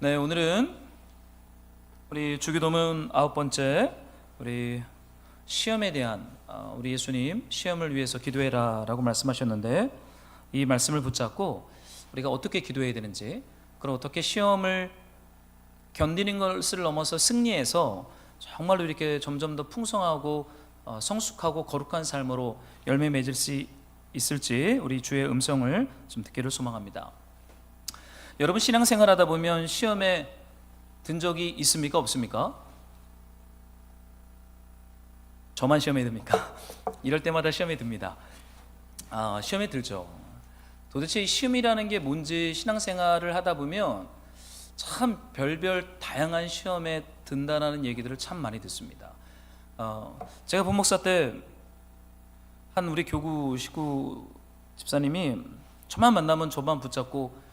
네, 오늘은 우리 주기도문 9번째 우리 시험에 대한 우리 예수님 시험을 위해서 기도해라 라고 말씀하셨는데, 이 말씀을 붙잡고 우리가 어떻게 기도해야 되는지, 그리고 어떻게 시험을 견디는 것을 넘어서 승리해서 정말로 이렇게 점점 더 풍성하고 성숙하고 거룩한 삶으로 열매 맺을 수 있을지 우리 주의 음성을 좀 듣기를 소망합니다. 여러분, 신앙생활 하다 보면 시험에 든 적이 있습니까? 없습니까? 저만 시험에 듭니까? 이럴 때마다 시험에 듭니다. 시험에 들죠. 도대체 이 시험이라는 게 뭔지 신앙생활을 하다 보면 참 별별 다양한 시험에 든다는 얘기들을 참 많이 듣습니다. 제가 본목사 때 한 우리 교구 식구 집사님이 저만 만나면 저만 붙잡고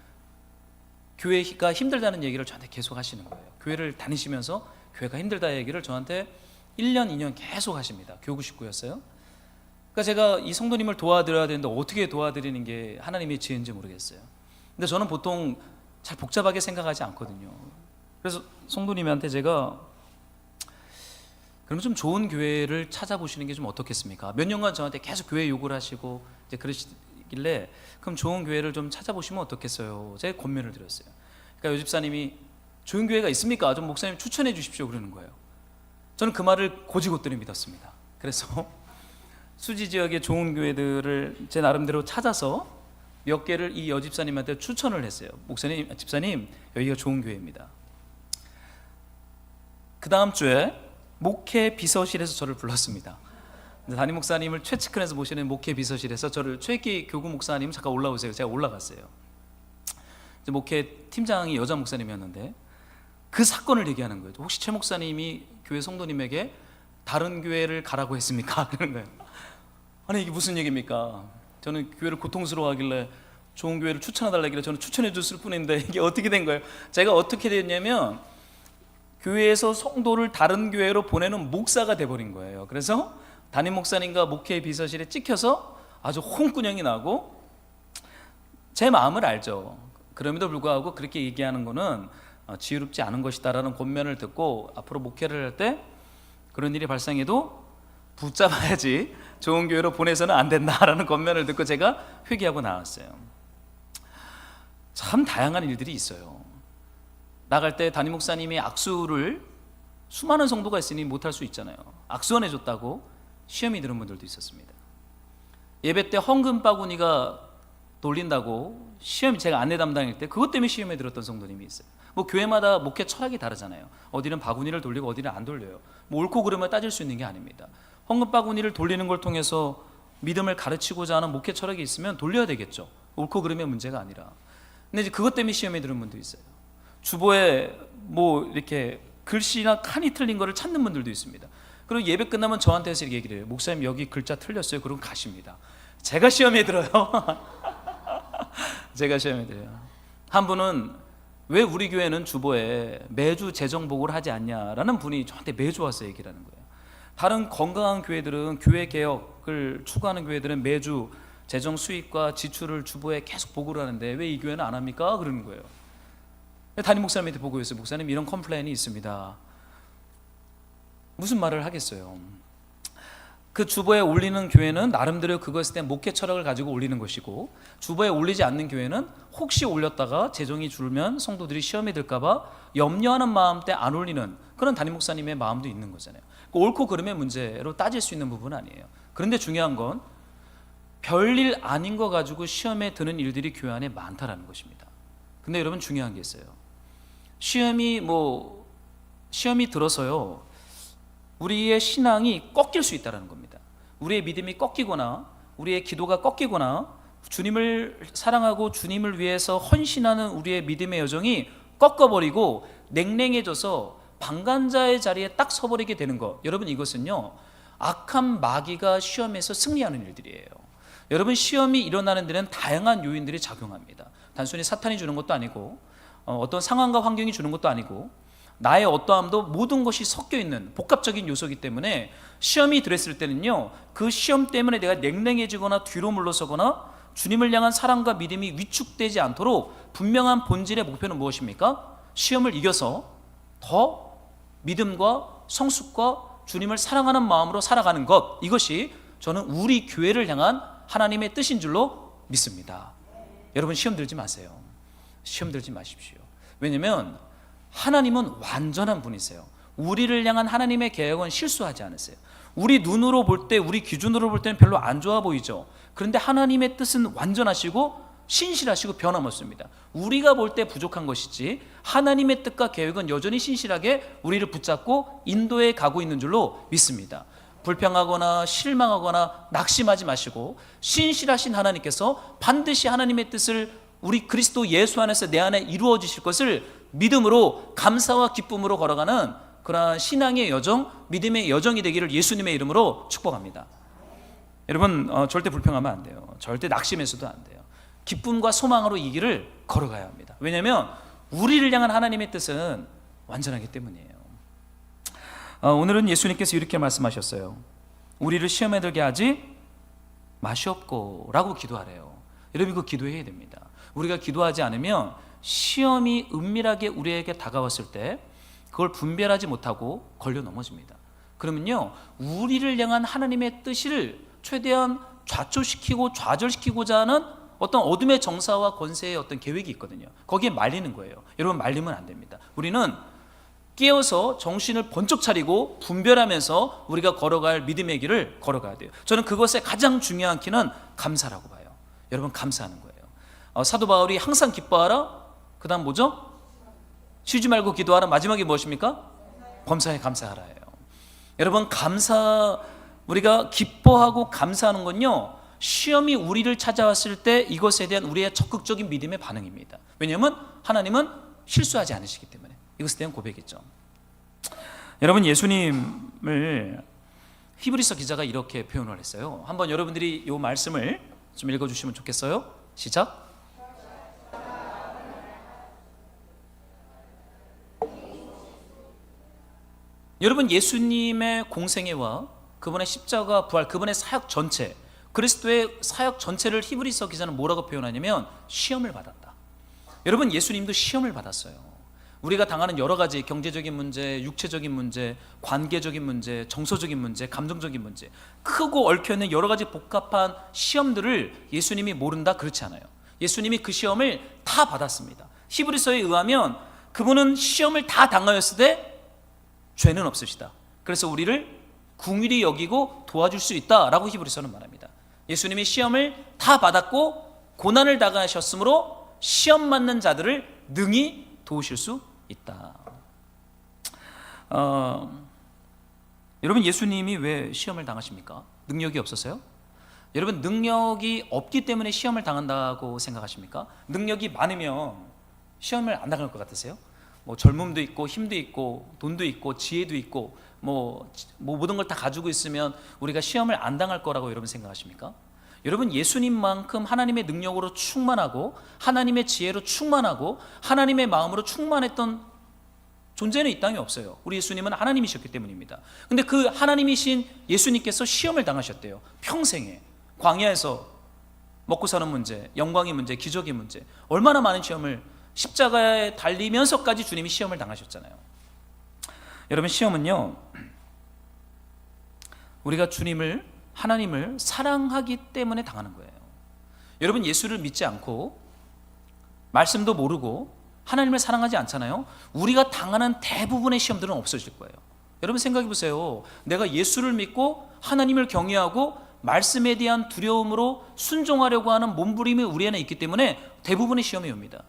교회가 힘들다는 얘기를 저한테 계속 하시는 거예요. 교회를 다니시면서 교회가 힘들다 얘기를 저한테 1년, 2년 계속 하십니다. 교구 식구였어요. 그러니까 제가 이 성도님을 도와드려야 되는데 어떻게 도와드리는 게 하나님의 지혜인지 모르겠어요. 근데 저는 보통 잘 복잡하게 생각하지 않거든요. 그래서 성도님한테 제가 그럼 좀 좋은 교회를 찾아보시는 게 좀 어떻겠습니까? 몇 년간 저한테 계속 교회 요구를 하시고 이제 그러시길래 그럼 좋은 교회를 좀 찾아보시면 어떻겠어요? 제가 권면을 드렸어요. 그러니까 요 집사님이 좋은 교회가 있습니까? 좀 목사님 추천해 주십시오 그러는 거예요. 저는 그 말을 고지고대로 믿었습니다. 그래서 수지 지역의 좋은 교회들을 제 나름대로 찾아서 몇 개를 이 여집사님한테 추천을 했어요. 목사님, 집사님, 여기가 좋은 교회입니다. 그 다음 주에 목회 비서실에서 저를 불렀습니다. 담임 목사님을 최측근에서 모시는 목회 비서실에서 저를, 최기 교구 목사님 잠깐 올라오세요. 제가 올라갔어요. 이제 목회 팀장이 여자 목사님이었는데 그 사건을 얘기하는 거예요. 혹시 최 목사님이 교회 성도님에게 다른 교회를 가라고 했습니까? 그런 거예요. 아니 이게 무슨 얘기입니까? 저는 교회를 고통스러워하길래 좋은 교회를 추천해달라길래 저는 추천해 줬을 뿐인데 이게 어떻게 된 거예요? 제가 어떻게 됐냐면 교회에서 성도를 다른 교회로 보내는 목사가 돼버린 거예요. 그래서 담임 목사님과 목회 비서실에 찍혀서 아주 홍군형이 나고, 제 마음을 알죠. 그럼에도 불구하고 그렇게 얘기하는 거는 지혜롭지 않은 것이다라는 권면을 듣고 앞으로 목회를 할 때 그런 일이 발생해도 붙잡아야지 좋은 교회로 보내서는 안 된다라는 권면을 듣고 제가 회개하고 나왔어요. 참 다양한 일들이 있어요. 나갈 때 담임 목사님이 악수를, 수많은 성도가 있으니 못할 수 있잖아요. 악수원해 줬다고 시험이 드는 분들도 있었습니다. 예배 때 헌금 바구니가 돌린다고 시험이, 제가 안내 담당일 때 그것 때문에 시험에 들었던 성도님이 있어요. 뭐 교회마다 목회 철학이 다르잖아요. 어디는 바구니를 돌리고 어디는 안 돌려요. 뭐 옳고 그름을 따질 수 있는 게 아닙니다. 헌금 바구니를 돌리는 걸 통해서 믿음을 가르치고자 하는 목회 철학이 있으면 돌려야 되겠죠. 옳고 그름의 문제가 아니라. 근데 이제 그것 때문에 시험에 드는 분도 있어요. 주보에 뭐 이렇게 글씨나 칸이 틀린 거를 찾는 분들도 있습니다. 그리고 예배 끝나면 저한테서 이렇게 얘기를 해요. 목사님 여기 글자 틀렸어요. 그럼 가십니다. 제가 시험에 들어요. 제가 시험에 들어요. 한 분은 왜 우리 교회는 주보에 매주 재정 보고를 하지 않냐라는 분이 저한테 매주 와서 얘기를 하는 거예요. 다른 건강한 교회들은, 교회 개혁을 추구하는 교회들은 매주 재정 수입과 지출을 주보에 계속 보고를 하는데 왜 이 교회는 안 합니까? 그러는 거예요. 담임 목사님한테 보고했어요. 목사님 이런 컴플레인이 있습니다. 무슨 말을 하겠어요. 그 주보에 올리는 교회는 나름대로 그것에 대한 목회 철학을 가지고 올리는 것이고, 주보에 올리지 않는 교회는 혹시 올렸다가 재정이 줄면 성도들이 시험에 들까봐 염려하는 마음 때 안 올리는 그런 담임 목사님의 마음도 있는 거잖아요. 옳고 그름의 문제로 따질 수 있는 부분은 아니에요. 그런데 중요한 건 별일 아닌 거 가지고 시험에 드는 일들이 교회 안에 많다라는 것입니다. 근데 여러분, 중요한 게 있어요. 시험이 들어서요, 우리의 신앙이 꺾일 수 있다는 겁니다. 우리의 믿음이 꺾이거나 우리의 기도가 꺾이거나 주님을 사랑하고 주님을 위해서 헌신하는 우리의 믿음의 여정이 꺾어버리고 냉랭해져서 방관자의 자리에 딱 서버리게 되는 것, 여러분 이것은요 악한 마귀가 시험에서 승리하는 일들이에요. 여러분, 시험이 일어나는 데는 다양한 요인들이 작용합니다. 단순히 사탄이 주는 것도 아니고 어떤 상황과 환경이 주는 것도 아니고 나의 어떠함도 모든 것이 섞여 있는 복합적인 요소이기 때문에 시험이 들었을 때는요, 그 시험 때문에 내가 냉랭해지거나 뒤로 물러서거나 주님을 향한 사랑과 믿음이 위축되지 않도록 분명한 본질의 목표는 무엇입니까? 시험을 이겨서 더 믿음과 성숙과 주님을 사랑하는 마음으로 살아가는 것, 이것이 저는 우리 교회를 향한 하나님의 뜻인 줄로 믿습니다. 여러분 시험 들지 마세요. 시험 들지 마십시오. 왜냐하면 하나님은 완전한 분이세요. 우리를 향한 하나님의 계획은 실수하지 않으세요. 우리 눈으로 볼 때, 우리 기준으로 볼 때는 별로 안 좋아 보이죠. 그런데 하나님의 뜻은 완전하시고 신실하시고 변함없습니다. 우리가 볼 때 부족한 것이지 하나님의 뜻과 계획은 여전히 신실하게 우리를 붙잡고 인도해 가고 있는 줄로 믿습니다. 불평하거나 실망하거나 낙심하지 마시고 신실하신 하나님께서 반드시 하나님의 뜻을 우리 그리스도 예수 안에서 내 안에 이루어 주실 것을 믿음으로 감사와 기쁨으로 걸어가는 그러한 신앙의 여정, 믿음의 여정이 되기를 예수님의 이름으로 축복합니다. 여러분 절대 불평하면 안 돼요. 절대 낙심해서도 안 돼요. 기쁨과 소망으로 이 길을 걸어가야 합니다. 왜냐하면 우리를 향한 하나님의 뜻은 완전하기 때문이에요. 오늘은 예수님께서 이렇게 말씀하셨어요. 우리를 시험에 들게 하지 마시옵고 라고 기도하래요. 여러분 이거 기도해야 됩니다. 우리가 기도하지 않으면 시험이 은밀하게 우리에게 다가왔을 때 그걸 분별하지 못하고 걸려 넘어집니다. 그러면요 우리를 향한 하나님의 뜻을 최대한 좌초시키고 좌절시키고자 하는 어떤 어둠의 정사와 권세의 어떤 계획이 있거든요. 거기에 말리는 거예요. 여러분 말리면 안 됩니다. 우리는 깨어서 정신을 번쩍 차리고 분별하면서 우리가 걸어갈 믿음의 길을 걸어가야 돼요. 저는 그것의 가장 중요한 키는 감사라고 봐요. 여러분 감사하는 거예요. 사도 바울이 항상 기뻐하라, 그 다음 뭐죠? 쉬지 말고 기도하라, 마지막이 무엇입니까? 범사에 감사하라예요. 여러분 우리가 기뻐하고 감사하는 건요 시험이 우리를 찾아왔을 때 이것에 대한 우리의 적극적인 믿음의 반응입니다. 왜냐하면 하나님은 실수하지 않으시기 때문에. 이것에 대한 고백이죠. 여러분 예수님을 히브리서 기자가 이렇게 표현을 했어요. 한번 여러분들이 이 말씀을 좀 읽어주시면 좋겠어요. 시작. 여러분 예수님의 공생애와 그분의 십자가 부활, 그분의 사역 전체, 그리스도의 사역 전체를 히브리서 기자는 뭐라고 표현하냐면 시험을 받았다. 여러분 예수님도 시험을 받았어요. 우리가 당하는 여러 가지 경제적인 문제, 육체적인 문제, 관계적인 문제, 정서적인 문제, 감정적인 문제, 크고 얽혀있는 여러 가지 복잡한 시험들을 예수님이 모른다? 그렇지 않아요. 예수님이 그 시험을 다 받았습니다. 히브리서에 의하면 그분은 시험을 다 당하였을 때 죄는 없으시다. 그래서 우리를 긍휼히 여기고 도와줄 수 있다라고 히브리서는 말합니다. 예수님이 시험을 다 받았고 고난을 당하셨으므로 시험 맞는 자들을 능히 도우실 수 있다. 여러분 예수님이 왜 시험을 당하십니까? 능력이 없어서요? 여러분 능력이 없기 때문에 시험을 당한다고 생각하십니까? 능력이 많으면 시험을 안 당할 것 같으세요? 뭐 젊음도 있고 힘도 있고 돈도 있고 지혜도 있고 뭐 모든 걸 다 가지고 있으면 우리가 시험을 안 당할 거라고 여러분 생각하십니까? 여러분 예수님만큼 하나님의 능력으로 충만하고 하나님의 지혜로 충만하고 하나님의 마음으로 충만했던 존재는 이 땅에 없어요. 우리 예수님은 하나님이셨기 때문입니다. 근데 그 하나님이신 예수님께서 시험을 당하셨대요. 평생에 광야에서 먹고 사는 문제, 영광의 문제, 기적의 문제, 얼마나 많은 시험을 십자가에 달리면서까지 주님이 시험을 당하셨잖아요. 여러분 시험은요 우리가 하나님을 사랑하기 때문에 당하는 거예요. 여러분 예수를 믿지 않고 말씀도 모르고 하나님을 사랑하지 않잖아요. 우리가 당하는 대부분의 시험들은 없어질 거예요. 여러분 생각해 보세요. 내가 예수를 믿고 하나님을 경외하고 말씀에 대한 두려움으로 순종하려고 하는 몸부림이 우리 안에 있기 때문에 대부분의 시험이 옵니다.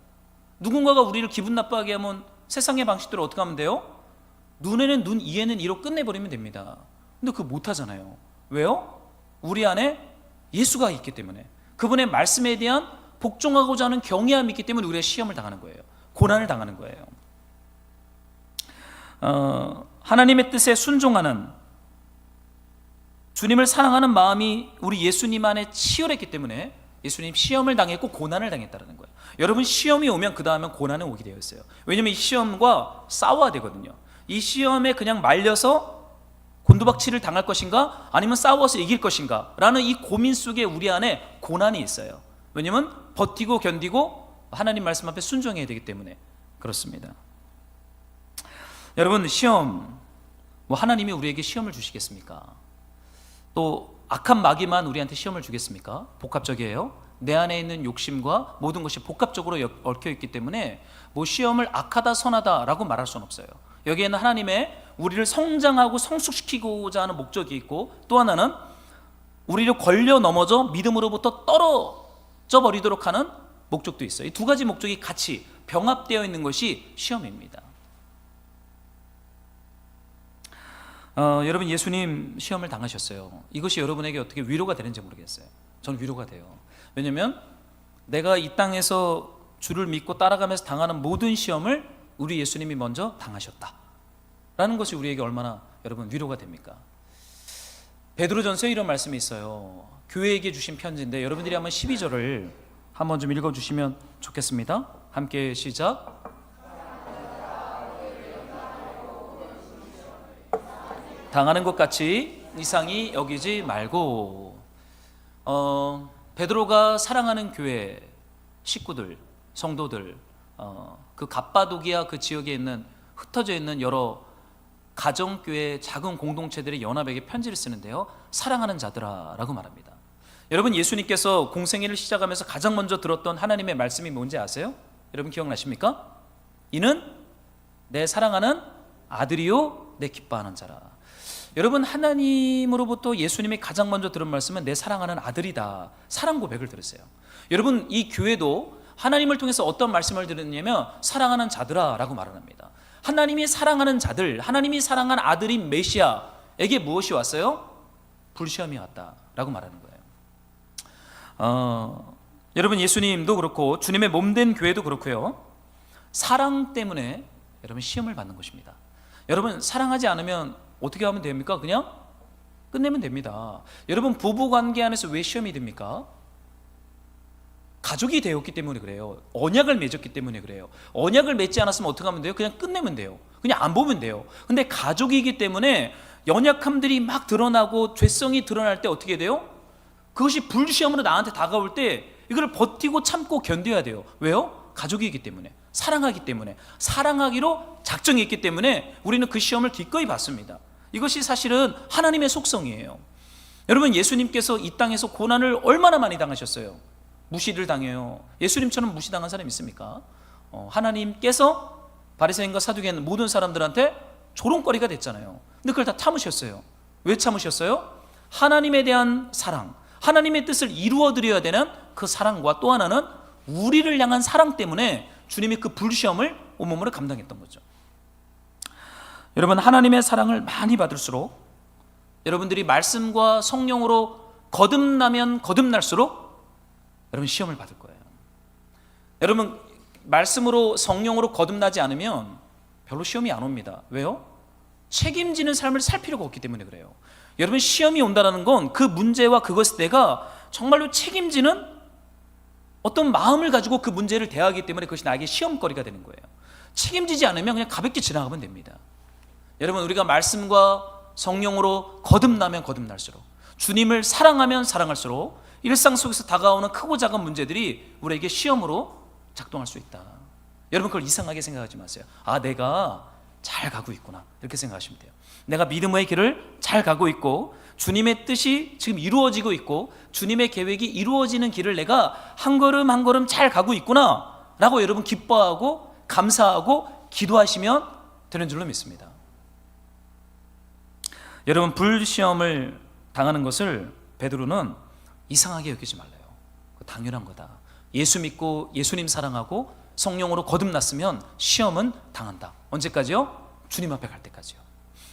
누군가가 우리를 기분 나빠하게 하면 세상의 방식대로 어떻게 하면 돼요? 눈에는 눈, 이에는 이로 끝내버리면 됩니다. 근데 그거 못하잖아요. 왜요? 우리 안에 예수가 있기 때문에, 그분의 말씀에 대한 복종하고자 하는 경외함이 있기 때문에 우리가 시험을 당하는 거예요. 고난을 당하는 거예요. 하나님의 뜻에 순종하는, 주님을 사랑하는 마음이 우리 예수님 안에 치열했기 때문에 예수님 시험을 당했고 고난을 당했다는 거예요. 여러분 시험이 오면 그 다음에 고난은 오게 되어 있어요. 왜냐하면 이 시험과 싸워야 되거든요. 이 시험에 그냥 말려서 곤두박질을 당할 것인가 아니면 싸워서 이길 것인가 라는 이 고민 속에 우리 안에 고난이 있어요. 왜냐하면 버티고 견디고 하나님 말씀 앞에 순종해야 되기 때문에 그렇습니다. 여러분, 시험, 하나님이 우리에게 시험을 주시겠습니까? 또 악한 마귀만 우리한테 시험을 주겠습니까? 복합적이에요. 내 안에 있는 욕심과 모든 것이 복합적으로 얽혀 있기 때문에 시험을 악하다 선하다라고 말할 수는 없어요. 여기에는 하나님의 우리를 성장하고 성숙시키고자 하는 목적이 있고, 또 하나는 우리를 걸려 넘어져 믿음으로부터 떨어져 버리도록 하는 목적도 있어요. 이 두 가지 목적이 같이 병합되어 있는 것이 시험입니다. 여러분, 예수님 시험을 당하셨어요. 이것이 여러분에게 어떻게 위로가 되는지 모르겠어요. 저는 위로가 돼요. 왜냐하면 내가 이 땅에서 주를 믿고 따라가면서 당하는 모든 시험을 우리 예수님이 먼저 당하셨다라는 것이 우리에게 얼마나 여러분 위로가 됩니까? 베드로전서에 이런 말씀이 있어요. 교회에게 주신 편지인데 여러분들이 한번 12절을 한번 좀 읽어주시면 좋겠습니다. 함께 시작. 당하는 것 같이 이상히 여기지 말고. 베드로가 사랑하는 교회 식구들, 성도들, 그 갑바도기아 그 지역에 있는 흩어져 있는 여러 가정교회 작은 공동체들의 연합에게 편지를 쓰는데요, 사랑하는 자들아라고 말합니다. 여러분, 예수님께서 공생애를 시작하면서 가장 먼저 들었던 하나님의 말씀이 뭔지 아세요? 여러분 기억나십니까? 이는 내 사랑하는 아들이요 내 기뻐하는 자라. 여러분, 하나님으로부터 예수님이 가장 먼저 들은 말씀은 내 사랑하는 아들이다. 사랑 고백을 들으세요. 여러분, 이 교회도 하나님을 통해서 어떤 말씀을 들었냐면 사랑하는 자들아 라고 말을 합니다. 하나님이 사랑하는 자들, 하나님이 사랑한 아들인 메시아에게 무엇이 왔어요? 불시험이 왔다라고 말하는 거예요. 여러분, 예수님도 그렇고 주님의 몸된 교회도 그렇고요, 사랑 때문에 여러분 시험을 받는 것입니다. 여러분, 사랑하지 않으면 어떻게 하면 됩니까? 그냥 끝내면 됩니다. 여러분, 부부관계 안에서 왜 시험이 됩니까? 가족이 되었기 때문에 그래요. 언약을 맺었기 때문에 그래요. 언약을 맺지 않았으면 어떻게 하면 돼요? 그냥 끝내면 돼요. 그냥 안 보면 돼요. 근데 가족이기 때문에 연약함들이 막 드러나고 죄성이 드러날 때 어떻게 돼요? 그것이 불시험으로 나한테 다가올 때 이걸 버티고 참고 견뎌야 돼요. 왜요? 가족이기 때문에, 사랑하기 때문에, 사랑하기로 작정이 있기 때문에 우리는 그 시험을 기꺼이 받습니다. 이것이 사실은 하나님의 속성이에요. 여러분, 예수님께서 이 땅에서 고난을 얼마나 많이 당하셨어요? 무시를 당해요. 예수님처럼 무시당한 사람이 있습니까? 하나님께서 바리새인과 사두개인 모든 사람들한테 조롱거리가 됐잖아요. 근데 그걸 다 참으셨어요. 왜 참으셨어요? 하나님에 대한 사랑, 하나님의 뜻을 이루어드려야 되는 그 사랑과 또 하나는 우리를 향한 사랑 때문에 주님이 그 불시험을 온몸으로 감당했던 거죠. 여러분, 하나님의 사랑을 많이 받을수록, 여러분들이 말씀과 성령으로 거듭나면 거듭날수록 여러분 시험을 받을 거예요. 여러분, 말씀으로 성령으로 거듭나지 않으면 별로 시험이 안 옵니다. 왜요? 책임지는 삶을 살 필요가 없기 때문에 그래요. 여러분, 시험이 온다는 건 그 문제와 그것을 내가 정말로 책임지는 어떤 마음을 가지고 그 문제를 대하기 때문에 그것이 나에게 시험거리가 되는 거예요. 책임지지 않으면 그냥 가볍게 지나가면 됩니다. 여러분, 우리가 말씀과 성령으로 거듭나면 거듭날수록, 주님을 사랑하면 사랑할수록 일상 속에서 다가오는 크고 작은 문제들이 우리에게 시험으로 작동할 수 있다. 여러분, 그걸 이상하게 생각하지 마세요. 내가 잘 가고 있구나, 이렇게 생각하시면 돼요. 내가 믿음의 길을 잘 가고 있고 주님의 뜻이 지금 이루어지고 있고 주님의 계획이 이루어지는 길을 내가 한 걸음 한 걸음 잘 가고 있구나 라고 여러분 기뻐하고 감사하고 기도하시면 되는 줄로 믿습니다. 여러분, 불시험을 당하는 것을 베드로는 이상하게 여기지 말래요. 당연한 거다. 예수 믿고 예수님 사랑하고 성령으로 거듭났으면 시험은 당한다. 언제까지요? 주님 앞에 갈 때까지요.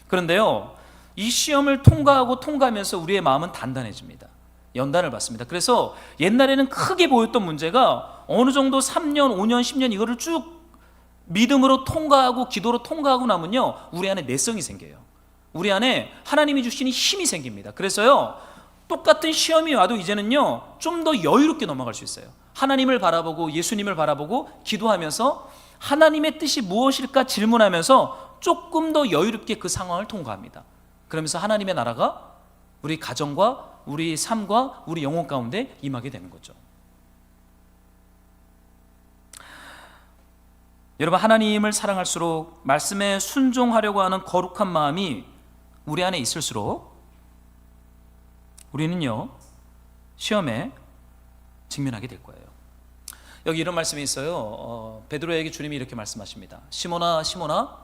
그런데요, 이 시험을 통과하면서 우리의 마음은 단단해집니다. 연단을 받습니다. 그래서 옛날에는 크게 보였던 문제가 어느 정도 3년, 5년, 10년 이거를 쭉 믿음으로 통과하고 기도로 통과하고 나면요, 우리 안에 내성이 생겨요. 우리 안에 하나님이 주시는 힘이 생깁니다. 그래서요, 똑같은 시험이 와도 이제는요, 좀 더 여유롭게 넘어갈 수 있어요. 하나님을 바라보고 예수님을 바라보고 기도하면서 하나님의 뜻이 무엇일까 질문하면서 조금 더 여유롭게 그 상황을 통과합니다. 그러면서 하나님의 나라가 우리 가정과 우리 삶과 우리 영혼 가운데 임하게 되는 거죠. 여러분, 하나님을 사랑할수록 말씀에 순종하려고 하는 거룩한 마음이 우리 안에 있을수록 우리는요 시험에 직면하게 될 거예요. 여기 이런 말씀이 있어요. 베드로에게 주님이 이렇게 말씀하십니다. 시몬아 시몬아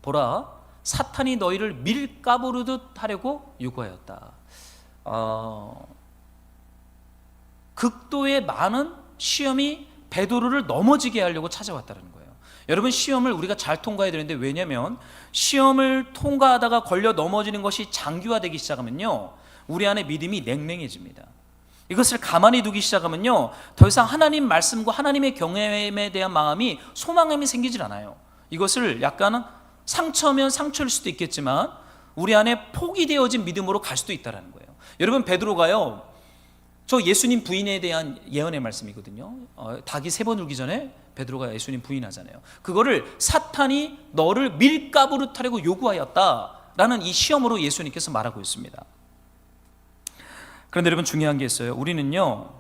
보라, 사탄이 너희를 밀가부르듯 하려고 요구하였다. 극도의 많은 시험이 베드로를 넘어지게 하려고 찾아왔다는 거예요. 여러분, 시험을 우리가 잘 통과해야 되는데, 왜냐하면 시험을 통과하다가 걸려 넘어지는 것이 장기화되기 시작하면요 우리 안에 믿음이 냉랭해집니다. 이것을 가만히 두기 시작하면요 더 이상 하나님 말씀과 하나님의 경외에 대한 마음이, 소망감이 생기질 않아요. 이것을 약간은 상처면 상처일 수도 있겠지만 우리 안에 포기되어진 믿음으로 갈 수도 있다는 거예요. 여러분, 베드로가요, 저 예수님 부인에 대한 예언의 말씀이거든요. 닭이 3번 울기 전에 베드로가 예수님 부인하잖아요. 그거를 사탄이 너를 밀가부르 타려고 요구하였다라는 이 시험으로 예수님께서 말하고 있습니다. 그런데 여러분, 중요한 게 있어요. 우리는요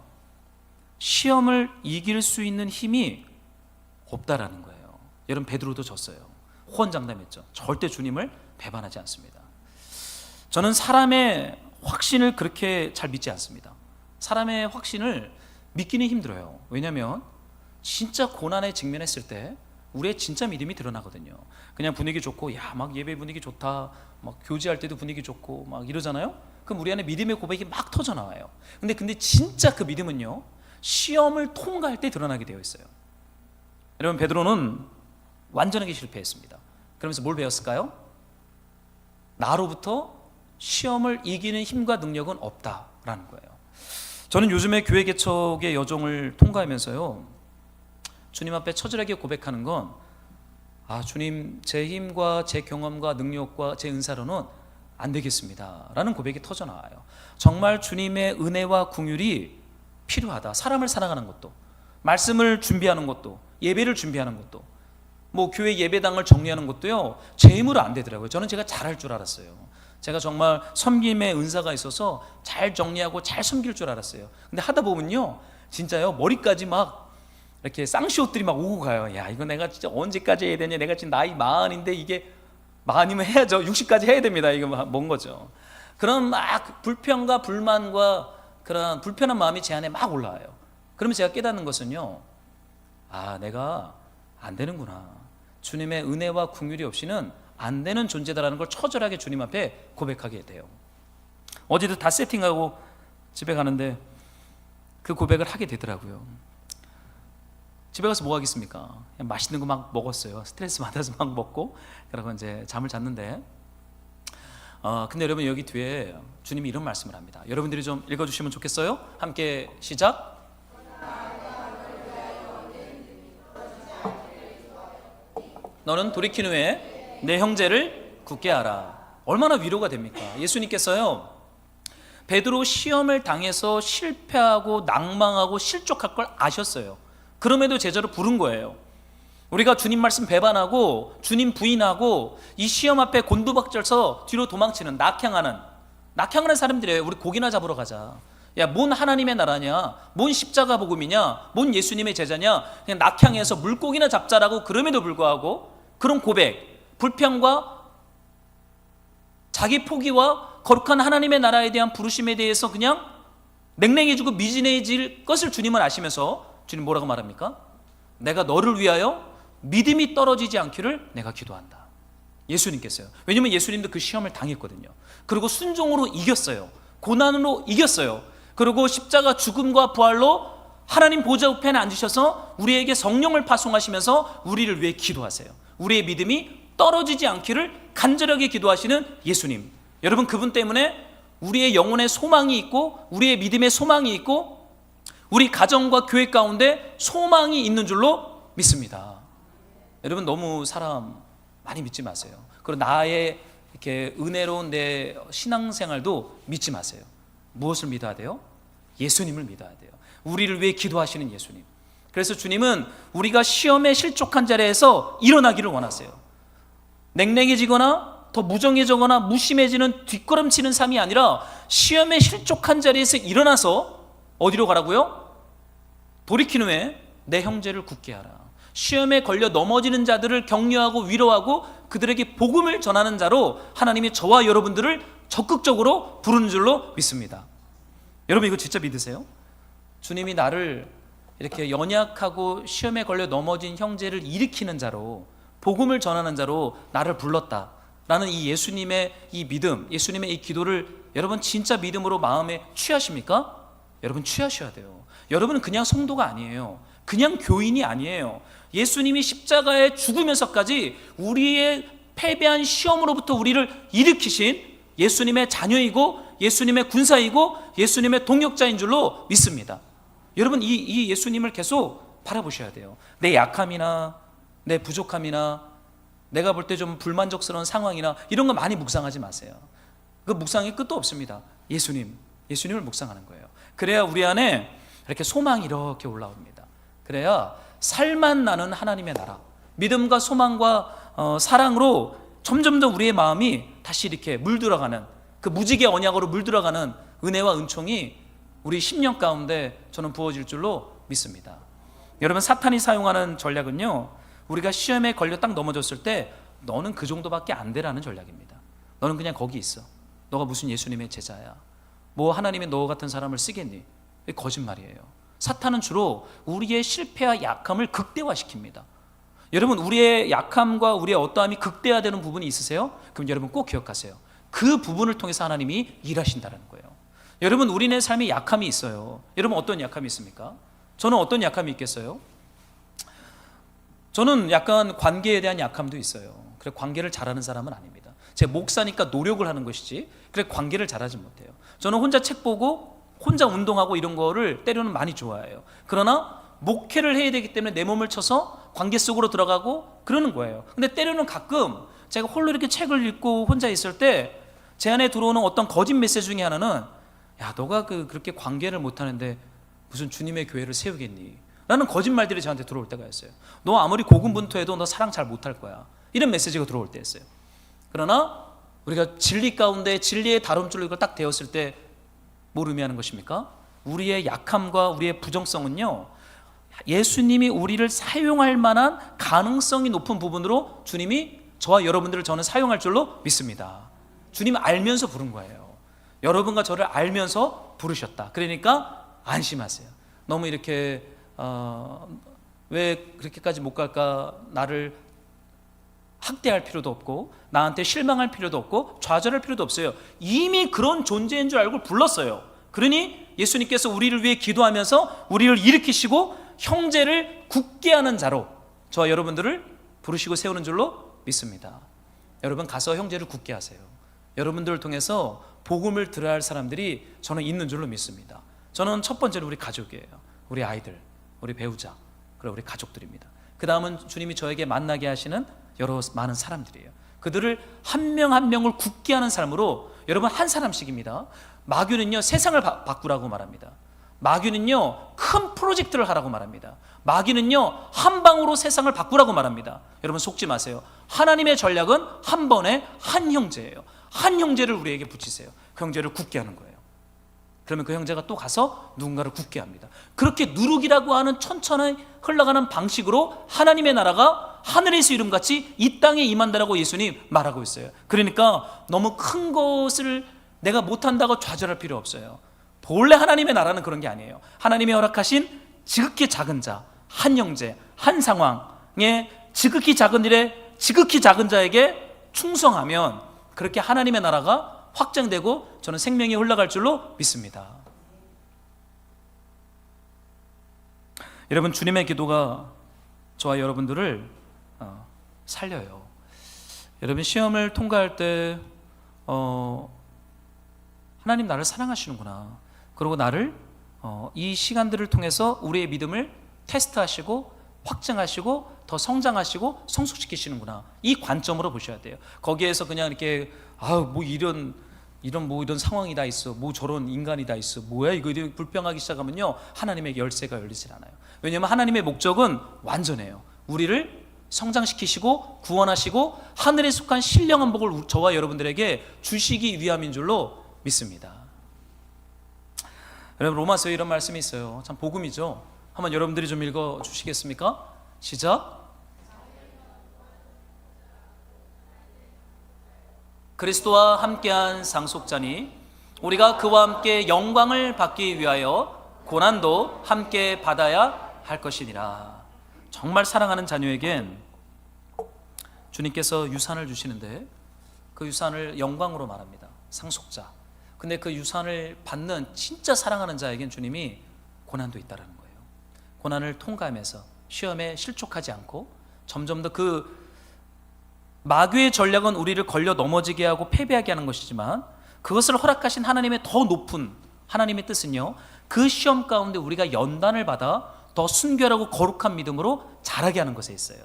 시험을 이길 수 있는 힘이 없다라는 거예요. 여러분, 베드로도 졌어요. 호언장담했죠. 절대 주님을 배반하지 않습니다. 저는 사람의 확신을 그렇게 잘 믿지 않습니다. 사람의 확신을 믿기는 힘들어요. 왜냐하면 진짜 고난에 직면했을 때 우리의 진짜 믿음이 드러나거든요. 그냥 분위기 좋고, 야, 막 예배 분위기 좋다, 막 교제할 때도 분위기 좋고 막 이러잖아요. 그럼 우리 안에 믿음의 고백이 막 터져 나와요. 근데 진짜 그 믿음은요 시험을 통과할 때 드러나게 되어 있어요. 여러분, 베드로는 완전하게 실패했습니다. 그러면서 뭘 배웠을까요? 나로부터 시험을 이기는 힘과 능력은 없다라는 거예요. 저는 요즘에 교회 개척의 여정을 통과하면서요 주님 앞에 처절하게 고백하는 건, 주님, 제 힘과 제 경험과 능력과 제 은사로는 안 되겠습니다 라는 고백이 터져 나와요. 정말 주님의 은혜와 긍휼이 필요하다. 사람을 사랑하는 것도, 말씀을 준비하는 것도, 예배를 준비하는 것도, 뭐 교회 예배당을 정리하는 것도요 제 힘으로 안 되더라고요. 저는 제가 잘할 줄 알았어요. 제가 정말 섬김의 은사가 있어서 잘 정리하고 잘 섬길 줄 알았어요. 근데 하다 보면요 진짜요 머리까지 막 이렇게 쌍시옷들이 막 오고 가요. 야, 이거 내가 진짜 언제까지 해야 되냐, 내가 지금 나이 40인데 이게 40이면 해야죠. 60까지 해야 됩니다. 이거 뭔 거죠. 그런 막 불평과 불만과 그런 불편한 마음이 제 안에 막 올라와요. 그러면 제가 깨닫는 것은요, 내가 안 되는구나. 주님의 은혜와 긍휼이 없이는 안 되는 존재다라는 걸 처절하게 주님 앞에 고백하게 돼요. 어제도 다 세팅하고 집에 가는데 그 고백을 하게 되더라고요. 집에 가서 뭐 하겠습니까? 그냥 맛있는 거 막 먹었어요. 스트레스 받아서 막 먹고, 그러고 이제 잠을 잤는데, 근데 여러분, 여기 뒤에 주님이 이런 말씀을 합니다. 여러분들이 좀 읽어주시면 좋겠어요? 함께 시작. 너는 돌이킨 후에 내 형제를 굳게 하라. 얼마나 위로가 됩니까? 예수님께서요 베드로 시험을 당해서 실패하고 낭망하고 실족할 걸 아셨어요. 그럼에도 제자로 부른 거예요. 우리가 주님 말씀 배반하고 주님 부인하고 이 시험 앞에 곤두박질서 뒤로 도망치는 낙향하는 사람들이에요. 우리 고기나 잡으러 가자. 야, 뭔 하나님의 나라냐, 뭔 십자가 복음이냐, 뭔 예수님의 제자냐, 그냥 낙향해서 물고기나 잡자라고. 그럼에도 불구하고 그런 고백, 불평과 자기 포기와 거룩한 하나님의 나라에 대한 부르심에 대해서 그냥 냉랭해지고 미진해질 것을 주님은 아시면서 주님 뭐라고 말합니까? 내가 너를 위하여 믿음이 떨어지지 않기를 내가 기도한다. 예수님께서요. 왜냐하면 예수님도 그 시험을 당했거든요. 그리고 순종으로 이겼어요. 고난으로 이겼어요. 그리고 십자가 죽음과 부활로 하나님 보좌 우편에 앉으셔서 우리에게 성령을 파송하시면서 우리를 위해 기도하세요. 우리의 믿음이 떨어지지 않기를 간절하게 기도하시는 예수님. 여러분, 그분 때문에 우리의 영혼의 소망이 있고 우리의 믿음의 소망이 있고 우리 가정과 교회 가운데 소망이 있는 줄로 믿습니다. 여러분, 너무 사람 많이 믿지 마세요. 그리고 나의 이렇게 은혜로운 내 신앙생활도 믿지 마세요. 무엇을 믿어야 돼요? 예수님을 믿어야 돼요. 우리를 위해 기도하시는 예수님. 그래서 주님은 우리가 시험에 실족한 자리에서 일어나기를 원하세요. 냉랭해지거나 더 무정해지거나 무심해지는 뒷걸음치는 삶이 아니라 시험에 실족한 자리에서 일어나서 어디로 가라고요? 돌이킨 후에 내 형제를 굳게 하라. 시험에 걸려 넘어지는 자들을 격려하고 위로하고 그들에게 복음을 전하는 자로 하나님이 저와 여러분들을 적극적으로 부르는 줄로 믿습니다. 여러분 이거 진짜 믿으세요? 주님이 나를 이렇게 연약하고 시험에 걸려 넘어진 형제를 일으키는 자로, 복음을 전하는 자로 나를 불렀다라는 이 예수님의 이 믿음, 예수님의 이 기도를 여러분 진짜 믿음으로 마음에 취하십니까? 여러분 취하셔야 돼요. 여러분은 그냥 성도가 아니에요. 그냥 교인이 아니에요. 예수님이 십자가에 죽으면서까지 우리의 패배한 시험으로부터 우리를 일으키신 예수님의 자녀이고 예수님의 군사이고 예수님의 동역자인 줄로 믿습니다. 여러분 이 예수님을 계속 바라보셔야 돼요. 내 약함이나 내 부족함이나 내가 볼 때 좀 불만족스러운 상황이나 이런 거 많이 묵상하지 마세요. 그 묵상이 끝도 없습니다. 예수님을 묵상하는 거예요. 그래야 우리 안에 이렇게 소망이 이렇게 올라옵니다. 그래야 살만 나는 하나님의 나라, 믿음과 소망과 사랑으로 점점 더 우리의 마음이 다시 이렇게 물들어가는, 그 무지개 언약으로 물들어가는 은혜와 은총이 우리 심령 가운데 저는 부어질 줄로 믿습니다. 여러분 사탄이 사용하는 전략은요, 우리가 시험에 걸려 딱 넘어졌을 때 너는 그 정도밖에 안 되라는 전략입니다. 너는 그냥 거기 있어. 너가 무슨 예수님의 제자야. 뭐 하나님이 너 같은 사람을 쓰겠니? 거짓말이에요. 사탄은 주로 우리의 실패와 약함을 극대화시킵니다. 여러분 우리의 약함과 우리의 어떠함이 극대화되는 부분이 있으세요? 그럼 여러분 꼭 기억하세요. 그 부분을 통해서 하나님이 일하신다는 거예요. 여러분 우리네 삶에 약함이 있어요. 여러분 어떤 약함이 있습니까? 저는 어떤 약함이 있겠어요? 저는 약간 관계에 대한 약함도 있어요. 그래 관계를 잘하는 사람은 아닙니다. 제 목사니까 노력을 하는 것이지 그래 관계를 잘하지 못해요. 저는 혼자 책 보고 혼자 운동하고 이런 거를 때로는 많이 좋아해요. 그러나 목회를 해야 되기 때문에 내 몸을 쳐서 관계 속으로 들어가고 그러는 거예요. 근데 때로는 가끔 제가 홀로 이렇게 책을 읽고 혼자 있을 때 제 안에 들어오는 어떤 거짓 메시지 중에 하나는 야 너가 그렇게 관계를 못하는데 무슨 주님의 교회를 세우겠니? 라는 거짓말들이 저한테 들어올 때가 있어요. 너 아무리 고군분투해도 너 사랑 잘 못할 거야. 이런 메시지가 들어올 때 있어요. 그러나 우리가 진리 가운데 진리의 다름줄로 이걸 딱 대었을 때 뭘 의미하는 것입니까? 우리의 약함과 우리의 부정성은요, 예수님이 우리를 사용할 만한 가능성이 높은 부분으로 주님이 저와 여러분들을 저는 사용할 줄로 믿습니다. 주님 알면서 부른 거예요. 여러분과 저를 알면서 부르셨다. 그러니까 안심하세요. 너무 이렇게 왜 그렇게까지 못 갈까, 나를 학대할 필요도 없고 나한테 실망할 필요도 없고 좌절할 필요도 없어요. 이미 그런 존재인 줄 알고 불렀어요. 그러니 예수님께서 우리를 위해 기도하면서 우리를 일으키시고 형제를 굳게 하는 자로 저와 여러분들을 부르시고 세우는 줄로 믿습니다. 여러분 가서 형제를 굳게 하세요. 여러분들을 통해서 복음을 들어야 할 사람들이 저는 있는 줄로 믿습니다. 저는 첫 번째로 우리 가족이에요. 우리 아이들, 우리 배우자, 그리고 우리 가족들입니다. 그 다음은 주님이 저에게 만나게 하시는 여러 많은 사람들이에요. 그들을 한 명 한 명을 굳게 하는 삶으로 여러분 한 사람씩입니다. 마귀는요 세상을 바꾸라고 말합니다. 마귀는요 큰 프로젝트를 하라고 말합니다. 마귀는요 한 방으로 세상을 바꾸라고 말합니다. 여러분 속지 마세요. 하나님의 전략은 한 번에 한 형제예요. 한 형제를 우리에게 붙이세요. 그 형제를 굳게 하는 거예요. 그러면 그 형제가 또 가서 누군가를 굳게 합니다. 그렇게 누룩이라고 하는 천천히 흘러가는 방식으로 하나님의 나라가 하늘에서 이름같이 이 땅에 임한다라고 예수님 말하고 있어요. 그러니까 너무 큰 것을 내가 못한다고 좌절할 필요 없어요. 본래 하나님의 나라는 그런 게 아니에요. 하나님이 허락하신 지극히 작은 자, 한 형제, 한 상황에 지극히 작은 일에 지극히 작은 자에게 충성하면 그렇게 하나님의 나라가 확장되고 저는 생명이 흘러갈 줄로 믿습니다. 여러분 주님의 기도가 저와 여러분들을 살려요. 여러분 시험을 통과할 때 하나님 나를 사랑하시는구나. 그리고 나를 이 시간들을 통해서 우리의 믿음을 테스트하시고 확증하시고 더 성장하시고 성숙시키시는구나. 이 관점으로 보셔야 돼요. 거기에서 그냥 이렇게 뭐 이런 상황이 다 있어, 뭐 저런 인간이 다 있어, 뭐야 이거 불평하기 시작하면요 하나님의 열쇠가 열리질 않아요. 왜냐하면 하나님의 목적은 완전해요. 우리를 성장시키시고 구원하시고 하늘에 속한 신령한 복을 저와 여러분들에게 주시기 위함인 줄로 믿습니다. 여러분 로마서에 이런 말씀이 있어요. 참 복음이죠. 한번 여러분들이 좀 읽어 주시겠습니까? 시작. 그리스도와 함께한 상속자니 우리가 그와 함께 영광을 받기 위하여 고난도 함께 받아야 할 것이니라. 정말 사랑하는 자녀에겐 주님께서 유산을 주시는데 그 유산을 영광으로 말합니다. 상속자. 근데 그 유산을 받는 진짜 사랑하는 자에겐 주님이 고난도 있다라는 거예요. 고난을 통과하면서 시험에 실족하지 않고 점점 더 그 마귀의 전략은 우리를 걸려 넘어지게 하고 패배하게 하는 것이지만 그것을 허락하신 하나님의 더 높은 하나님의 뜻은요, 그 시험 가운데 우리가 연단을 받아 더 순결하고 거룩한 믿음으로 자라게 하는 것에 있어요.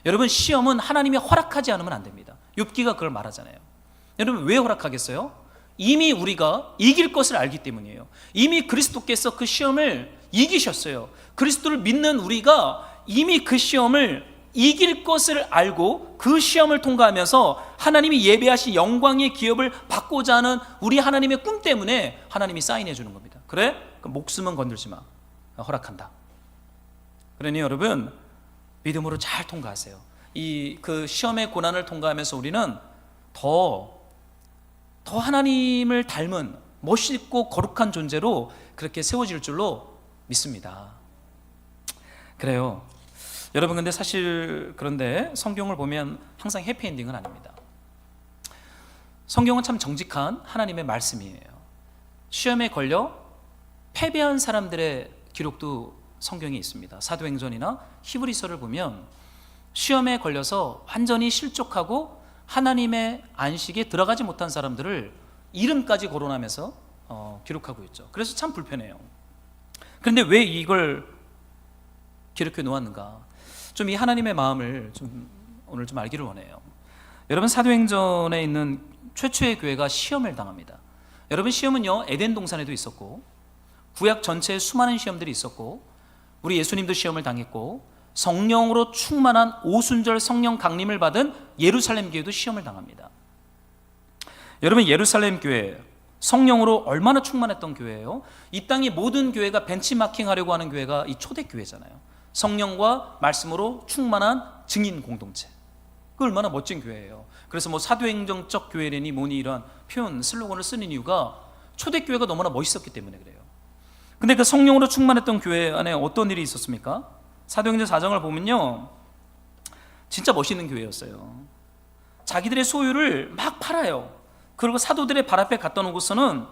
여러분, 시험은 하나님이 허락하지 않으면 안 됩니다. 욥기가 그걸 말하잖아요. 여러분, 왜 허락하겠어요? 이미 우리가 이길 것을 알기 때문이에요. 이미 그리스도께서 그 시험을 이기셨어요. 그리스도를 믿는 우리가 이미 그 시험을 이길 것을 알고 그 시험을 통과하면서 하나님이 예배하신 영광의 기업을 받고자 하는 우리 하나님의 꿈 때문에 하나님이 사인해 주는 겁니다. 그래? 그럼 목숨은 건들지 마. 허락한다. 그러니 여러분, 믿음으로 잘 통과하세요. 그 시험의 고난을 통과하면서 우리는 더 하나님을 닮은 멋있고 거룩한 존재로 그렇게 세워질 줄로 믿습니다. 그래요. 여러분, 근데 사실 그런데 성경을 보면 항상 해피엔딩은 아닙니다. 성경은 참 정직한 하나님의 말씀이에요. 시험에 걸려 패배한 사람들의 기록도 성경에 있습니다. 사도행전이나 히브리서를 보면 시험에 걸려서 완전히 실족하고 하나님의 안식에 들어가지 못한 사람들을 이름까지 거론하면서 기록하고 있죠. 그래서 참 불편해요. 그런데 왜 이걸 기록해 놓았는가? 좀 이 하나님의 마음을 오늘 좀 알기를 원해요. 여러분, 사도행전에 있는 최초의 교회가 시험을 당합니다. 여러분, 시험은요, 에덴 동산에도 있었고 구약 전체에 수많은 시험들이 있었고 우리 예수님도 시험을 당했고 성령으로 충만한 오순절 성령 강림을 받은 예루살렘 교회도 시험을 당합니다. 여러분, 예루살렘 교회 성령으로 얼마나 충만했던 교회예요? 이 땅의 모든 교회가 벤치마킹하려고 하는 교회가 이 초대교회잖아요. 성령과 말씀으로 충만한 증인 공동체. 그 얼마나 멋진 교회예요. 그래서 뭐 사도행정적 교회라니 뭐니 이런 표현 슬로건을 쓰는 이유가 초대교회가 너무나 멋있었기 때문에 그래요. 근데 그 성령으로 충만했던 교회 안에 어떤 일이 있었습니까? 사도행전 4장을 보면요, 진짜 멋있는 교회였어요. 자기들의 소유를 막 팔아요. 그리고 사도들의 발 앞에 갖다 놓고서는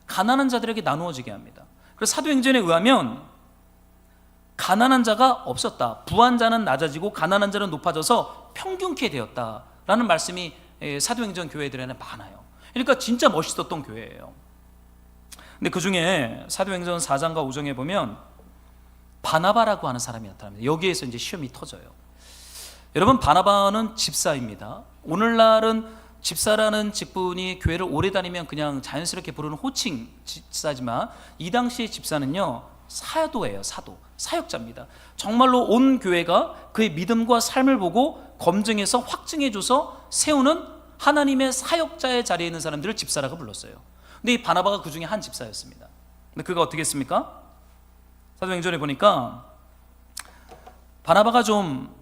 가난한 자들에게 나누어지게 합니다. 그래서 사도행전에 의하면 가난한 자가 없었다. 부한 자는 낮아지고 가난한 자는 높아져서 평균케 되었다라는 말씀이 사도행전 교회들에는 많아요. 그러니까 진짜 멋있었던 교회예요. 근데 그 중에 사도행전 4장과 5장에 보면 바나바라고 하는 사람이 나타납니다. 여기에서 이제 시험이 터져요. 여러분, 바나바는 집사입니다. 오늘날은 집사라는 직분이 교회를 오래 다니면 그냥 자연스럽게 부르는 호칭 집사지만 이 당시의 집사는요, 사도예요. 사역자입니다. 정말로 온 교회가 그의 믿음과 삶을 보고 검증해서 확증해줘서 세우는 하나님의 사역자의 자리에 있는 사람들을 집사라고 불렀어요. 근데 이 바나바가 그 중에 한 집사였습니다. 근데 그가 어떻게 했습니까? 사도행전에 보니까 바나바가 좀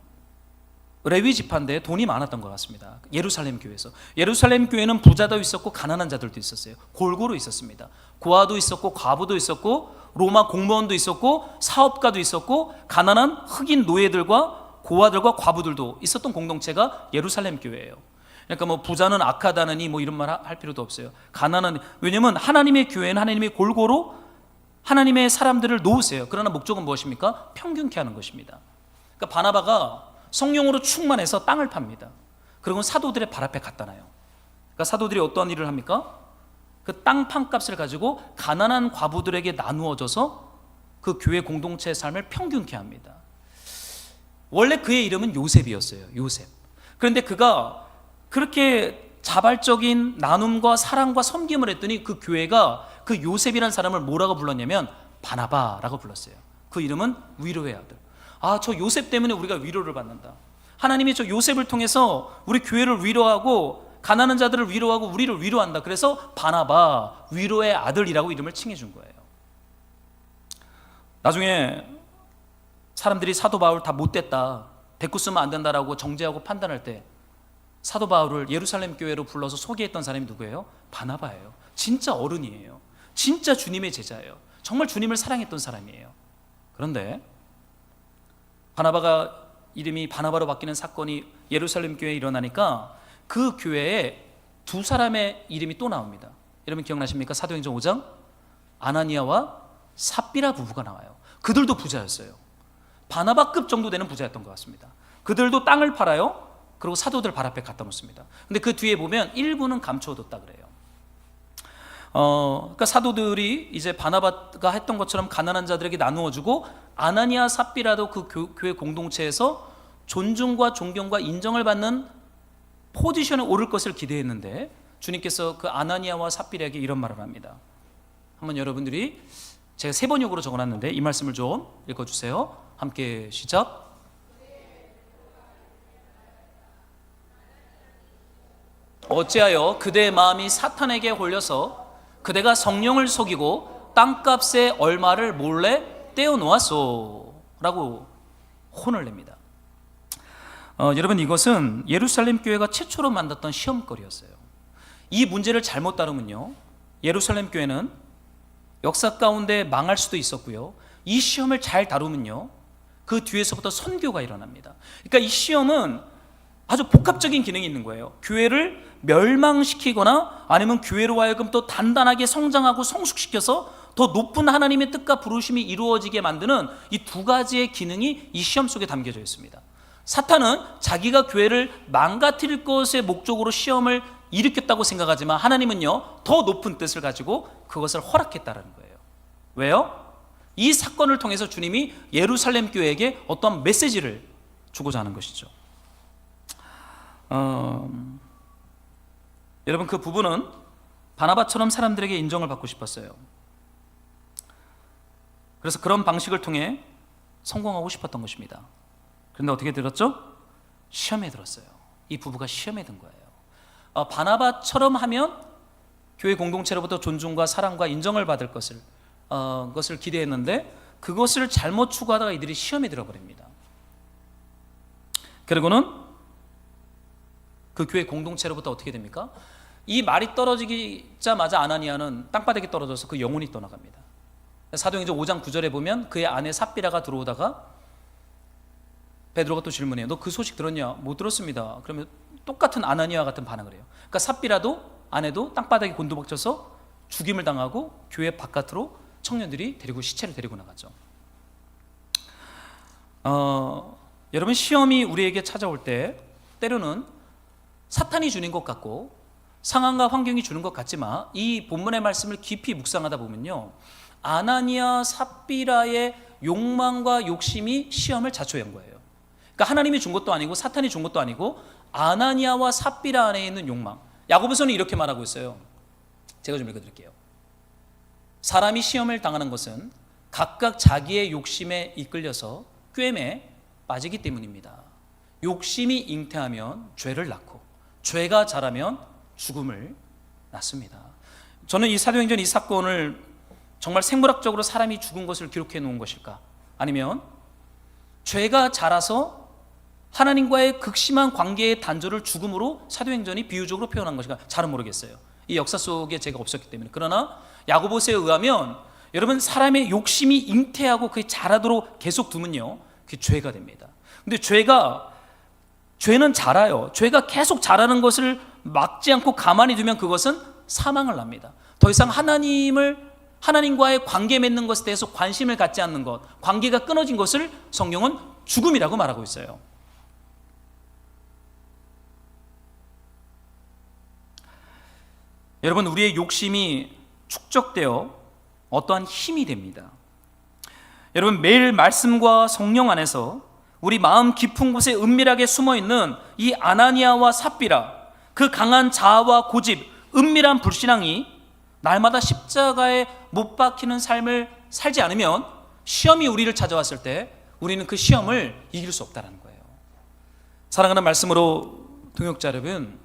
레위 지파인데 돈이 많았던 것 같습니다. 예루살렘 교회에서. 예루살렘 교회는 부자도 있었고 가난한 자들도 있었어요. 골고루 있었습니다. 고아도 있었고 과부도 있었고 로마 공무원도 있었고 사업가도 있었고 가난한 흑인 노예들과 고아들과 과부들도 있었던 공동체가 예루살렘 교회예요. 그러니까 뭐 부자는 악하다느니 뭐 이런 말 할 필요도 없어요. 가난한, 왜냐면 하나님의 교회는 하나님이 골고루 하나님의 사람들을 놓으세요. 그러나 목적은 무엇입니까? 평균케 하는 것입니다. 그러니까 바나바가 성령으로 충만해서 땅을 팝니다. 그리고 사도들의 발 앞에 갖다 놔요. 그러니까 사도들이 어떤 일을 합니까? 그 땅 판값을 가지고 가난한 과부들에게 나누어져서 그 교회 공동체의 삶을 평균케 합니다. 원래 그의 이름은 요셉이었어요. 요셉. 그런데 그가 그렇게 자발적인 나눔과 사랑과 섬김을 했더니 그 교회가 그 요셉이라는 사람을 뭐라고 불렀냐면 바나바라고 불렀어요. 그 이름은 위로의 아들. 아, 저 요셉 때문에 우리가 위로를 받는다. 하나님이 저 요셉을 통해서 우리 교회를 위로하고 가난한 자들을 위로하고 우리를 위로한다. 그래서 바나바, 위로의 아들이라고 이름을 칭해 준 거예요. 나중에 사람들이 사도 바울 다 못됐다, 데리고 쓰면 안 된다라고 정죄하고 판단할 때 사도 바울을 예루살렘 교회로 불러서 소개했던 사람이 누구예요? 바나바예요. 진짜 어른이에요. 진짜 주님의 제자예요. 정말 주님을 사랑했던 사람이에요. 그런데 바나바가 이름이 바나바로 바뀌는 사건이 예루살렘 교회에 일어나니까 그 교회에 두 사람의 이름이 또 나옵니다. 여러분 기억나십니까? 사도행전 5장 아나니아와 삽비라 부부가 나와요. 그들도 부자였어요. 바나바급 정도 되는 부자였던 것 같습니다. 그들도 땅을 팔아요. 그리고 사도들 발 앞에 갖다 놓습니다. 근데 그 뒤에 보면 일부는 감추어뒀다 그래요. 그러니까 사도들이 이제 바나바가 했던 것처럼 가난한 자들에게 나누어주고 아나니아 삽비라도 그 교회 공동체에서 존중과 존경과 인정을 받는 포지션에 오를 것을 기대했는데 주님께서 그 아나니아와 삽비라에게 이런 말을 합니다. 한번 여러분들이 제가 3번역으로 적어놨는데 이 말씀을 좀 읽어주세요. 함께 시작. 어찌하여 그대의 마음이 사탄에게 홀려서 그대가 성령을 속이고 땅값의 얼마를 몰래 떼어놓았소 라고 혼을 냅니다. 여러분 이것은 예루살렘 교회가 최초로 만났던 시험거리였어요. 이 문제를 잘못 다루면요 예루살렘 교회는 역사 가운데 망할 수도 있었고요, 이 시험을 잘 다루면요 그 뒤에서부터 선교가 일어납니다. 그러니까 이 시험은 아주 복합적인 기능이 있는 거예요. 교회를 멸망시키거나 아니면 교회로 하여금 또 단단하게 성장하고 성숙시켜서 더 높은 하나님의 뜻과 부르심이 이루어지게 만드는 이 두 가지의 기능이 이 시험 속에 담겨져 있습니다. 사탄은 자기가 교회를 망가뜨릴 것의 목적으로 시험을 일으켰다고 생각하지만 하나님은요 더 높은 뜻을 가지고 그것을 허락했다는 거예요. 왜요? 이 사건을 통해서 주님이 예루살렘 교회에게 어떤 메시지를 주고자 하는 것이죠. 여러분 그 부부는 바나바처럼 사람들에게 인정을 받고 싶었어요. 그래서 그런 방식을 통해 성공하고 싶었던 것입니다. 그런데 어떻게 들었죠? 시험에 들었어요. 이 부부가 시험에 든 거예요. 바나바처럼 하면 교회 공동체로부터 존중과 사랑과 인정을 받을 것을 기대했는데 그것을 잘못 추구하다가 이들이 시험에 들어버립니다. 그리고는 그 교회 공동체로부터 어떻게 됩니까? 이 말이 떨어지자마자 아나니아는 땅바닥에 떨어져서 그 영혼이 떠나갑니다. 사도행전 5장 9절에 보면 그의 아내 삽비라가 들어오다가 베드로가 또 질문해요. 너 그 소식 들었냐? 못 들었습니다. 그러면 똑같은 아나니아와 같은 반응을 해요. 그러니까 삽비라도 아내도 땅바닥에 곤두박혀서 죽임을 당하고 교회 바깥으로 청년들이 시체를 데리고 나갔죠. 여러분 시험이 우리에게 찾아올 때 때로는 사탄이 주는 것 같고 상황과 환경이 주는 것 같지만 이 본문의 말씀을 깊이 묵상하다 보면요 아나니아 삽비라의 욕망과 욕심이 시험을 자초한 거예요. 그러니까 하나님이 준 것도 아니고 사탄이 준 것도 아니고 아나니아와 삽비라 안에 있는 욕망. 야고보서는 이렇게 말하고 있어요. 제가 좀 읽어드릴게요. 사람이 시험을 당하는 것은 각각 자기의 욕심에 이끌려서 꿰매 빠지기 때문입니다. 욕심이 잉태하면 죄를 낳고 죄가 자라면 죽음을 낳습니다. 저는 이 사도행전 이 사건을 정말 생물학적으로 사람이 죽은 것을 기록해 놓은 것일까? 아니면 죄가 자라서 하나님과의 극심한 관계의 단절을 죽음으로 사도행전이 비유적으로 표현한 것인가? 잘은 모르겠어요. 이 역사 속에 제가 없었기 때문에. 그러나 야고보서에 의하면 여러분 사람의 욕심이 잉태하고 그게 자라도록 계속 두면요 그게 죄가 됩니다. 근데 죄는 자라요. 죄가 계속 자라는 것을 막지 않고 가만히 두면 그것은 사망을 납니다. 더 이상 하나님과의 관계 맺는 것에 대해서 관심을 갖지 않는 것, 관계가 끊어진 것을 성경은 죽음이라고 말하고 있어요. 여러분 우리의 욕심이 축적되어 어떠한 힘이 됩니다. 여러분 매일 말씀과 성령 안에서 우리 마음 깊은 곳에 은밀하게 숨어있는 이 아나니아와 삽비라 그 강한 자아와 고집, 은밀한 불신앙이 날마다 십자가에 못 박히는 삶을 살지 않으면 시험이 우리를 찾아왔을 때 우리는 그 시험을 이길 수 없다는 거예요. 사랑하는 말씀으로 동역자 여러분,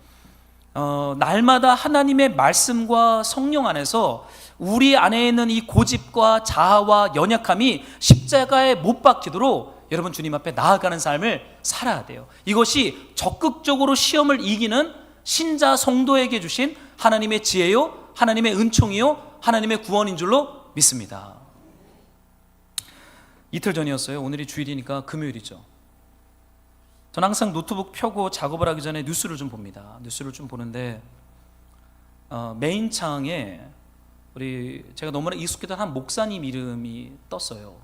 날마다 하나님의 말씀과 성령 안에서 우리 안에 있는 이 고집과 자아와 연약함이 십자가에 못 박히도록 여러분 주님 앞에 나아가는 삶을 살아야 돼요. 이것이 적극적으로 시험을 이기는 신자 성도에게 주신 하나님의 지혜요, 하나님의 은총이요, 하나님의 구원인 줄로 믿습니다. 이틀 전이었어요. 오늘이 주일이니까 금요일이죠. 저는 항상 노트북 펴고 작업을 하기 전에 뉴스를 좀 봅니다. 뉴스를 좀 보는데 메인 창에 제가 너무나 익숙했던 한 목사님 이름이 떴어요.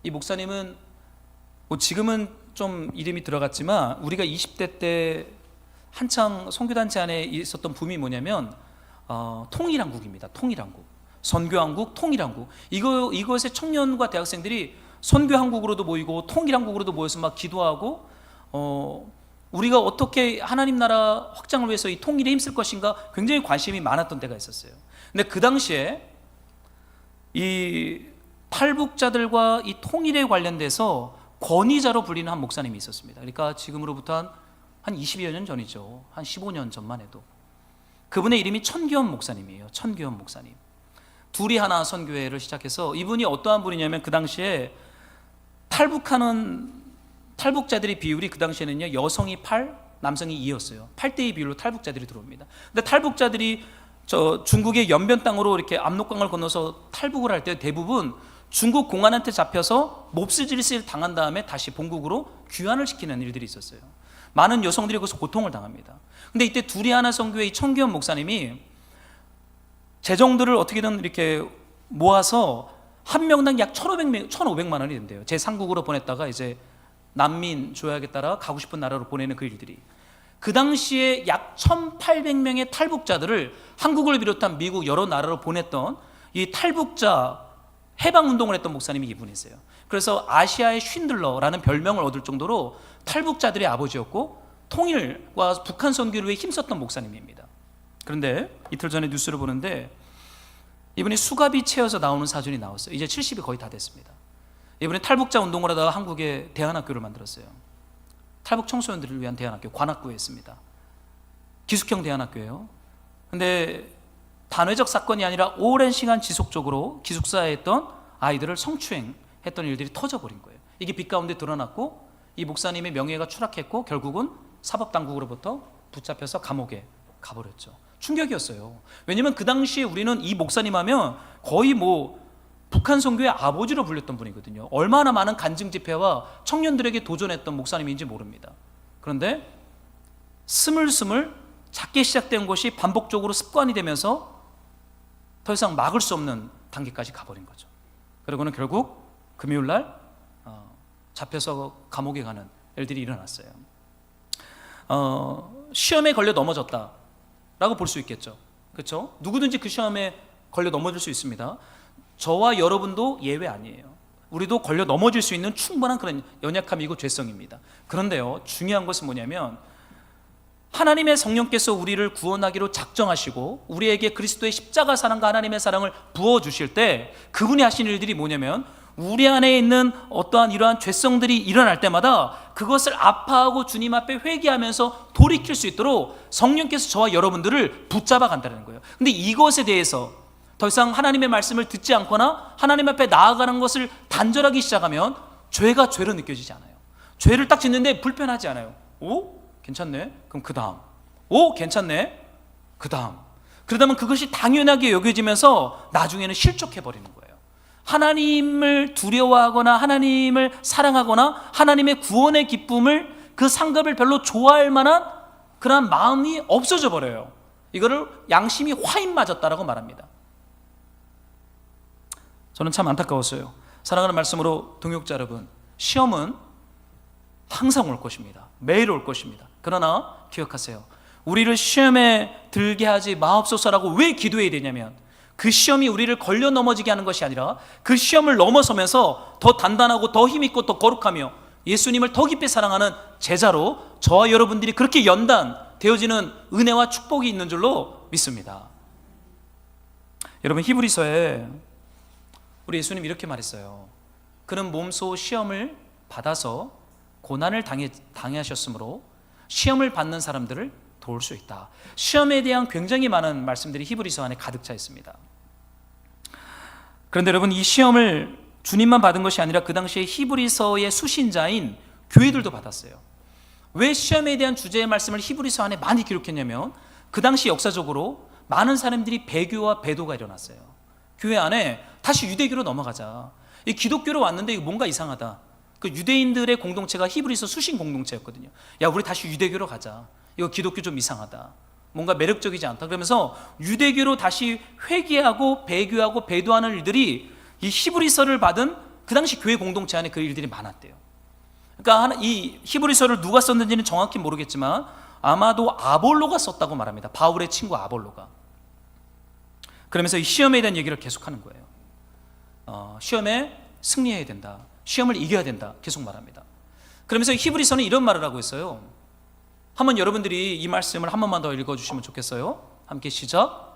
이 목사님은 지금은 좀 이름이 들어갔지만 우리가 20대 때 한창 선교단체 안에 있었던 붐이 뭐냐면 통일한국입니다. 통일한국, 선교한국, 통일한국. 이것에 청년과 대학생들이 선교한국으로도 모이고 통일한국으로도 모여서 막 기도하고 우리가 어떻게 하나님 나라 확장을 위해서 이 통일에 힘쓸 것인가 굉장히 관심이 많았던 때가 있었어요. 근데 그 당시에 이 탈북자들과 이 통일에 관련돼서 권위자로 불리는 한 목사님이 있었습니다. 그러니까 지금으로부터 한 20여 년 전이죠. 한 15년 전만 해도. 그분의 이름이 천규현 목사님이에요. 천규현 목사님. 둘이 하나 선교회를 시작해서 이분이 어떠한 분이냐면 그 당시에 탈북하는 탈북자들의 비율이 그 당시에는요, 여성이 8, 남성이 2였어요. 8대2 비율로 탈북자들이 들어옵니다. 근데 탈북자들이 중국의 연변 땅으로 이렇게 압록강을 건너서 탈북을 할 때 대부분 중국 공안한테 잡혀서 몹쓸짓을 당한 다음에 다시 본국으로 귀환을 시키는 일들이 있었어요. 많은 여성들이 거기서 고통을 당합니다. 근데 이때 둘이 하나 선교회의 천규현 목사님이 재정들을 어떻게든 이렇게 모아서 한 명당 약 1,500만 원이 된대요. 제3국으로 보냈다가 이제 난민 조약에 따라 가고 싶은 나라로 보내는 그 일들이. 그 당시에 약 1,800명의 탈북자들을 한국을 비롯한 미국 여러 나라로 보냈던 이 탈북자 해방운동을 했던 목사님이 이분이세요. 그래서 아시아의 쉰들러라는 별명을 얻을 정도로 탈북자들의 아버지였고 통일과 북한 선교를 위해 힘썼던 목사님입니다. 그런데 이틀 전에 뉴스를 보는데 이분이 수갑이 채여서 나오는 사진이 나왔어요. 이제 70이 거의 다 됐습니다. 이분이 탈북자 운동을 하다가 한국에 대안학교를 만들었어요. 탈북 청소년들을 위한 대안학교, 관악구에 있습니다. 기숙형 대안학교예요. 근데 단회적 사건이 아니라 오랜 시간 지속적으로 기숙사에 있던 아이들을 성추행했던 일들이 터져버린 거예요. 이게 빛 가운데 드러났고 이 목사님의 명예가 추락했고 결국은 사법당국으로부터 붙잡혀서 감옥에 가버렸죠. 충격이었어요. 왜냐면 그 당시에 우리는 이 목사님 하면 거의 북한 선교의 아버지로 불렸던 분이거든요. 얼마나 많은 간증 집회와 청년들에게 도전했던 목사님인지 모릅니다. 그런데 스물스물 작게 시작된 것이 반복적으로 습관이 되면서 더 이상 막을 수 없는 단계까지 가버린 거죠. 그리고는 결국 금요일 날 잡혀서 감옥에 가는 일들이 일어났어요. 시험에 걸려 넘어졌다라고 볼 수 있겠죠. 그렇죠? 누구든지 그 시험에 걸려 넘어질 수 있습니다. 저와 여러분도 예외 아니에요. 우리도 걸려 넘어질 수 있는 충분한 그런 연약함이고 죄성입니다. 그런데요, 중요한 것은 뭐냐면 하나님의 성령께서 우리를 구원하기로 작정하시고 우리에게 그리스도의 십자가 사랑과 하나님의 사랑을 부어주실 때 그분이 하신 일들이 뭐냐면 우리 안에 있는 어떠한 이러한 죄성들이 일어날 때마다 그것을 아파하고 주님 앞에 회개하면서 돌이킬 수 있도록 성령께서 저와 여러분들을 붙잡아 간다는 거예요. 근데 이것에 대해서 더 이상 하나님의 말씀을 듣지 않거나 하나님 앞에 나아가는 것을 단절하기 시작하면 죄가 죄로 느껴지지 않아요. 죄를 딱 짓는데 불편하지 않아요. 오? 괜찮네? 그럼 그 다음. 오? 괜찮네? 그 다음. 그러다 보면 그것이 당연하게 여겨지면서 나중에는 실족해버리는 거예요. 하나님을 두려워하거나 하나님을 사랑하거나 하나님의 구원의 기쁨을 그 상급을 별로 좋아할 만한 그런 마음이 없어져 버려요. 이거를 양심이 화인 맞았다라고 말합니다. 저는 참 안타까웠어요. 사랑하는 말씀으로 동역자 여러분, 시험은 항상 올 것입니다. 매일 올 것입니다. 그러나 기억하세요. 우리를 시험에 들게 하지 마옵소서라고 왜 기도해야 되냐면 그 시험이 우리를 걸려 넘어지게 하는 것이 아니라 그 시험을 넘어서면서 더 단단하고 더 힘있고 더 거룩하며 예수님을 더 깊이 사랑하는 제자로 저와 여러분들이 그렇게 연단되어지는 은혜와 축복이 있는 줄로 믿습니다. 여러분, 히브리서에 우리 예수님 이렇게 말했어요. 그는 몸소 시험을 받아서 고난을 당하셨으므로 시험을 받는 사람들을 도울 수 있다. 시험에 대한 굉장히 많은 말씀들이 히브리서 안에 가득 차 있습니다. 그런데 여러분, 이 시험을 주님만 받은 것이 아니라 그 당시에 히브리서의 수신자인 교회들도 받았어요. 왜 시험에 대한 주제의 말씀을 히브리서 안에 많이 기록했냐면 그 당시 역사적으로 많은 사람들이 배교와 배도가 일어났어요. 교회 안에 다시 유대교로 넘어가자. 이 기독교로 왔는데 이거 뭔가 이상하다. 그 유대인들의 공동체가 히브리서 수신 공동체였거든요. 야, 우리 다시 유대교로 가자. 이거 기독교 좀 이상하다. 뭔가 매력적이지 않다. 그러면서 유대교로 다시 회개하고 배교하고 배도하는 일들이 이 히브리서를 받은 그 당시 교회 공동체 안에 그 일들이 많았대요. 그러니까 이 히브리서를 누가 썼는지는 정확히 모르겠지만 아마도 아볼로가 썼다고 말합니다. 바울의 친구 아볼로가. 그러면서 이 시험에 대한 얘기를 계속하는 거예요. 시험에 승리해야 된다. 시험을 이겨야 된다. 계속 말합니다. 그러면서 히브리서는 이런 말을 하고 있어요. 한번 여러분들이 이 말씀을 한 번만 더 읽어주시면 좋겠어요. 함께 시작.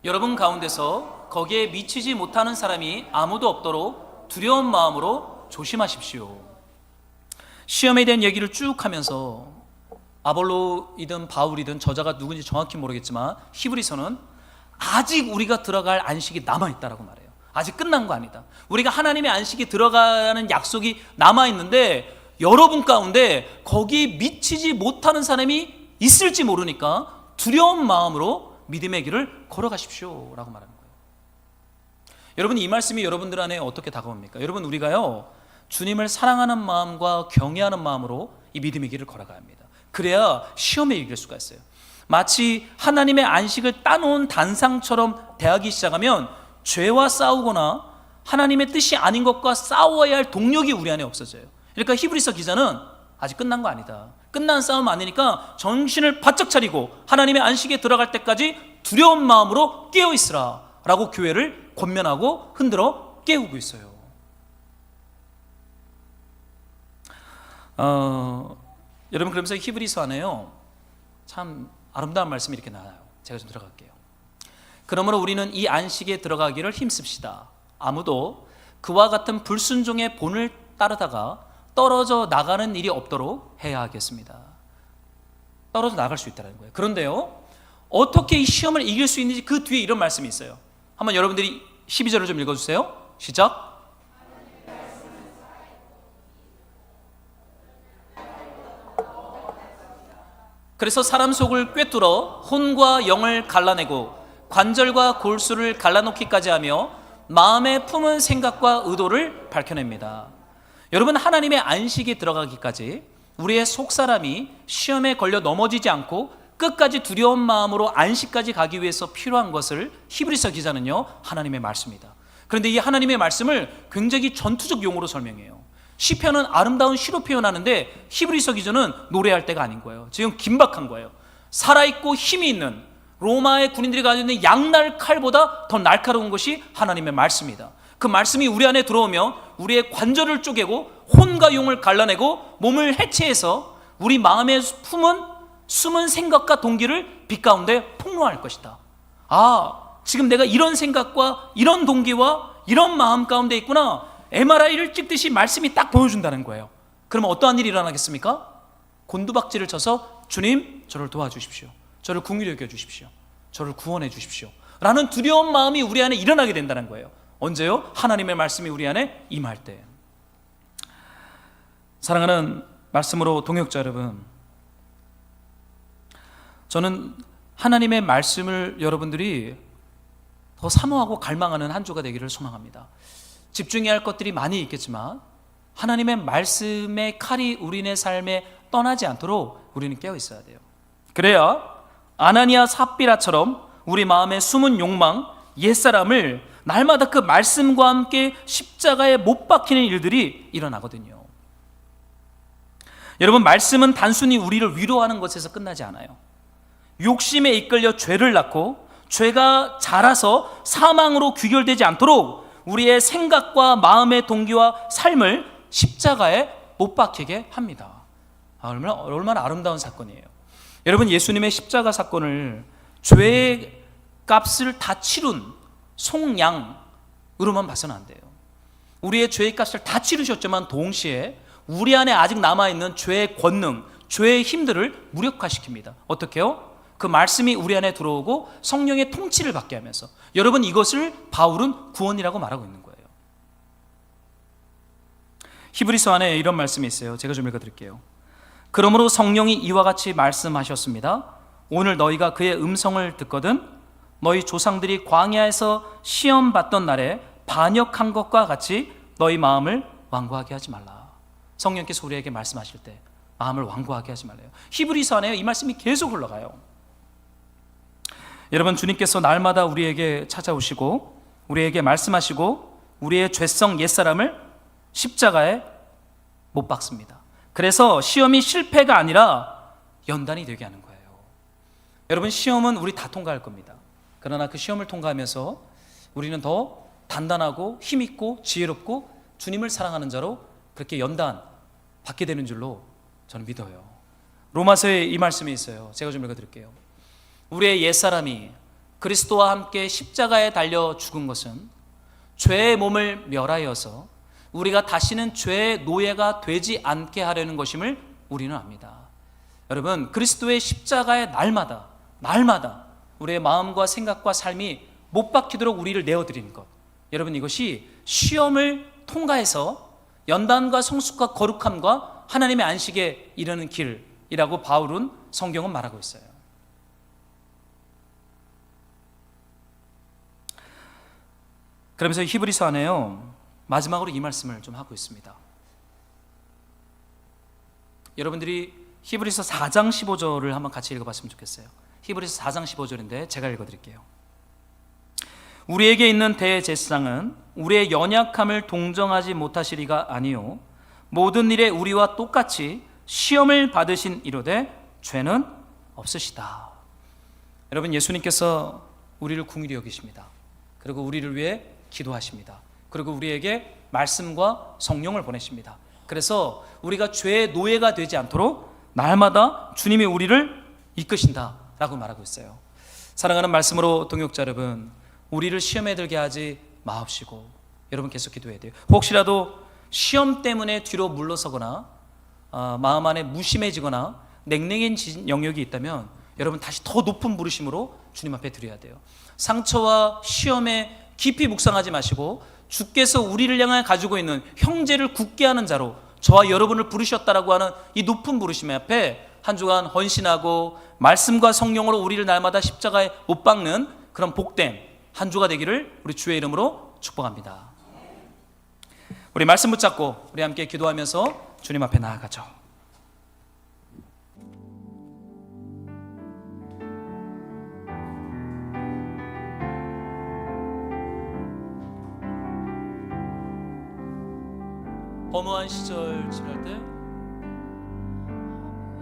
여러분 가운데서 거기에 미치지 못하는 사람이 아무도 없도록 두려운 마음으로 조심하십시오. 시험에 대한 얘기를 쭉 하면서 아볼로이든 바울이든 저자가 누군지 정확히 모르겠지만 히브리서는 아직 우리가 들어갈 안식이 남아있다라고 말해요. 아직 끝난 거 아니다. 우리가 하나님의 안식이 들어가는 약속이 남아있는데 여러분 가운데 거기에 미치지 못하는 사람이 있을지 모르니까 두려운 마음으로 믿음의 길을 걸어가십시오 라고 말하는 거예요. 여러분, 이 말씀이 여러분들 안에 어떻게 다가옵니까? 여러분, 우리가요 주님을 사랑하는 마음과 경외하는 마음으로 이 믿음의 길을 걸어가야 합니다. 그래야 시험에 이길 수가 있어요. 마치 하나님의 안식을 따놓은 단상처럼 대하기 시작하면 죄와 싸우거나 하나님의 뜻이 아닌 것과 싸워야 할 동력이 우리 안에 없어져요. 그러니까 히브리서 기자는 아직 끝난 거 아니다. 끝난 싸움 아니니까 정신을 바짝 차리고 하나님의 안식에 들어갈 때까지 두려운 마음으로 깨어있으라 라고 교회를 권면하고 흔들어 깨우고 있어요. 여러분, 그러면서 히브리서 안에요 참 아름다운 말씀이 이렇게 나와요. 제가 좀 들어갈게요. 그러므로 우리는 이 안식에 들어가기를 힘씁시다. 아무도 그와 같은 불순종의 본을 따르다가 떨어져 나가는 일이 없도록 해야 하겠습니다. 떨어져 나갈 수 있다는 거예요. 그런데요, 어떻게 이 시험을 이길 수 있는지 그 뒤에 이런 말씀이 있어요. 한번 여러분들이 12절을 좀 읽어주세요. 시작. 그래서 사람 속을 꿰뚫어 혼과 영을 갈라내고 관절과 골수를 갈라놓기까지 하며 마음에 품은 생각과 의도를 밝혀냅니다. 여러분, 하나님의 안식에 들어가기까지 우리의 속사람이 시험에 걸려 넘어지지 않고 끝까지 두려운 마음으로 안식까지 가기 위해서 필요한 것을 히브리서 기자는요 하나님의 말씀입니다. 그런데 이 하나님의 말씀을 굉장히 전투적 용어로 설명해요. 시편은 아름다운 시로 표현하는데 히브리서 기자는 노래할 때가 아닌 거예요. 지금 긴박한 거예요. 살아있고 힘이 있는 로마의 군인들이 가지고 있는 양날 칼보다 더 날카로운 것이 하나님의 말씀입니다. 그 말씀이 우리 안에 들어오면 우리의 관절을 쪼개고 혼과 용을 갈라내고 몸을 해체해서 우리 마음에 품은 숨은 생각과 동기를 빛 가운데 폭로할 것이다. 지금 내가 이런 생각과 이런 동기와 이런 마음 가운데 있구나. MRI를 찍듯이 말씀이 딱 보여준다는 거예요. 그러면 어떠한 일이 일어나겠습니까? 곤두박질을 쳐서 주님, 저를 도와주십시오. 저를 긍휼히 여겨 주십시오. 저를 구원해 주십시오. 라는 두려운 마음이 우리 안에 일어나게 된다는 거예요. 언제요? 하나님의 말씀이 우리 안에 임할 때. 사랑하는 말씀으로 동역자 여러분, 저는 하나님의 말씀을 여러분들이 더 사모하고 갈망하는 한 주가 되기를 소망합니다. 집중해야 할 것들이 많이 있겠지만 하나님의 말씀의 칼이 우리네 삶에 떠나지 않도록 우리는 깨어 있어야 돼요. 그래야 아나니아 삽비라처럼 우리 마음의 숨은 욕망, 옛사람을 날마다 그 말씀과 함께 십자가에 못 박히는 일들이 일어나거든요. 여러분, 말씀은 단순히 우리를 위로하는 것에서 끝나지 않아요. 욕심에 이끌려 죄를 낳고 죄가 자라서 사망으로 귀결되지 않도록 우리의 생각과 마음의 동기와 삶을 십자가에 못 박히게 합니다. 얼마나 아름다운 사건이에요. 여러분, 예수님의 십자가 사건을 죄의 값을 다 치룬 송양으로만 봐서는 안 돼요. 우리의 죄의 값을 다 치르셨지만 동시에 우리 안에 아직 남아있는 죄의 권능, 죄의 힘들을 무력화시킵니다. 어떻게요? 그 말씀이 우리 안에 들어오고 성령의 통치를 받게 하면서, 여러분 이것을 바울은 구원이라고 말하고 있는 거예요. 히브리서 안에 이런 말씀이 있어요. 제가 좀 읽어드릴게요. 그러므로 성령이 이와 같이 말씀하셨습니다. 오늘 너희가 그의 음성을 듣거든 너희 조상들이 광야에서 시험 받던 날에 반역한 것과 같이 너희 마음을 완고하게 하지 말라. 성령께서 우리에게 말씀하실 때 마음을 완고하게 하지 말래요. 히브리서 안에 이 말씀이 계속 흘러가요. 여러분, 주님께서 날마다 우리에게 찾아오시고 우리에게 말씀하시고 우리의 죄성 옛사람을 십자가에 못 박습니다. 그래서 시험이 실패가 아니라 연단이 되게 하는 거예요. 여러분, 시험은 우리 다 통과할 겁니다. 그러나 그 시험을 통과하면서 우리는 더 단단하고 힘있고 지혜롭고 주님을 사랑하는 자로 그렇게 연단 받게 되는 줄로 저는 믿어요. 로마서에 이 말씀이 있어요. 제가 좀 읽어드릴게요. 우리의 옛사람이 그리스도와 함께 십자가에 달려 죽은 것은 죄의 몸을 멸하여서 우리가 다시는 죄의 노예가 되지 않게 하려는 것임을 우리는 압니다. 여러분, 그리스도의 십자가의 날마다 우리의 마음과 생각과 삶이 못 박히도록 우리를 내어드리는 것, 여러분 이것이 시험을 통과해서 연단과 성숙과 거룩함과 하나님의 안식에 이르는 길이라고 바울은 성경은 말하고 있어요. 그러면서 히브리서 안에요 마지막으로 이 말씀을 좀 하고 있습니다. 여러분들이 히브리서 4장 15절을 한번 같이 읽어봤으면 좋겠어요. 히브리서 4장 15절인데 제가 읽어드릴게요. 우리에게 있는 대제사장은 우리의 연약함을 동정하지 못하시리가 아니요 모든 일에 우리와 똑같이 시험을 받으신 이로되 죄는 없으시다. 여러분, 예수님께서 우리를 긍휼히 여기십니다. 그리고 우리를 위해 기도하십니다. 그리고 우리에게 말씀과 성령을 보내십니다. 그래서 우리가 죄의 노예가 되지 않도록 날마다 주님이 우리를 이끄신다라고 말하고 있어요. 사랑하는 말씀으로 동역자 여러분, 우리를 시험에 들게 하지 마옵시고 여러분 계속 기도해야 돼요. 혹시라도 시험 때문에 뒤로 물러서거나 마음 안에 무심해지거나 냉랭해진 영역이 있다면 여러분 다시 더 높은 부르심으로 주님 앞에 드려야 돼요. 상처와 시험에 깊이 묵상하지 마시고 주께서 우리를 향해 가지고 있는 형제를 굳게 하는 자로 저와 여러분을 부르셨다라고 하는 이 높은 부르심 앞에 한 주간 헌신하고 말씀과 성령으로 우리를 날마다 십자가에 못 박는 그런 복된 한 주가 되기를 우리 주의 이름으로 축복합니다. 우리 말씀 붙잡고 우리 함께 기도하면서 주님 앞에 나아가죠. 허무한 시절 지날 때,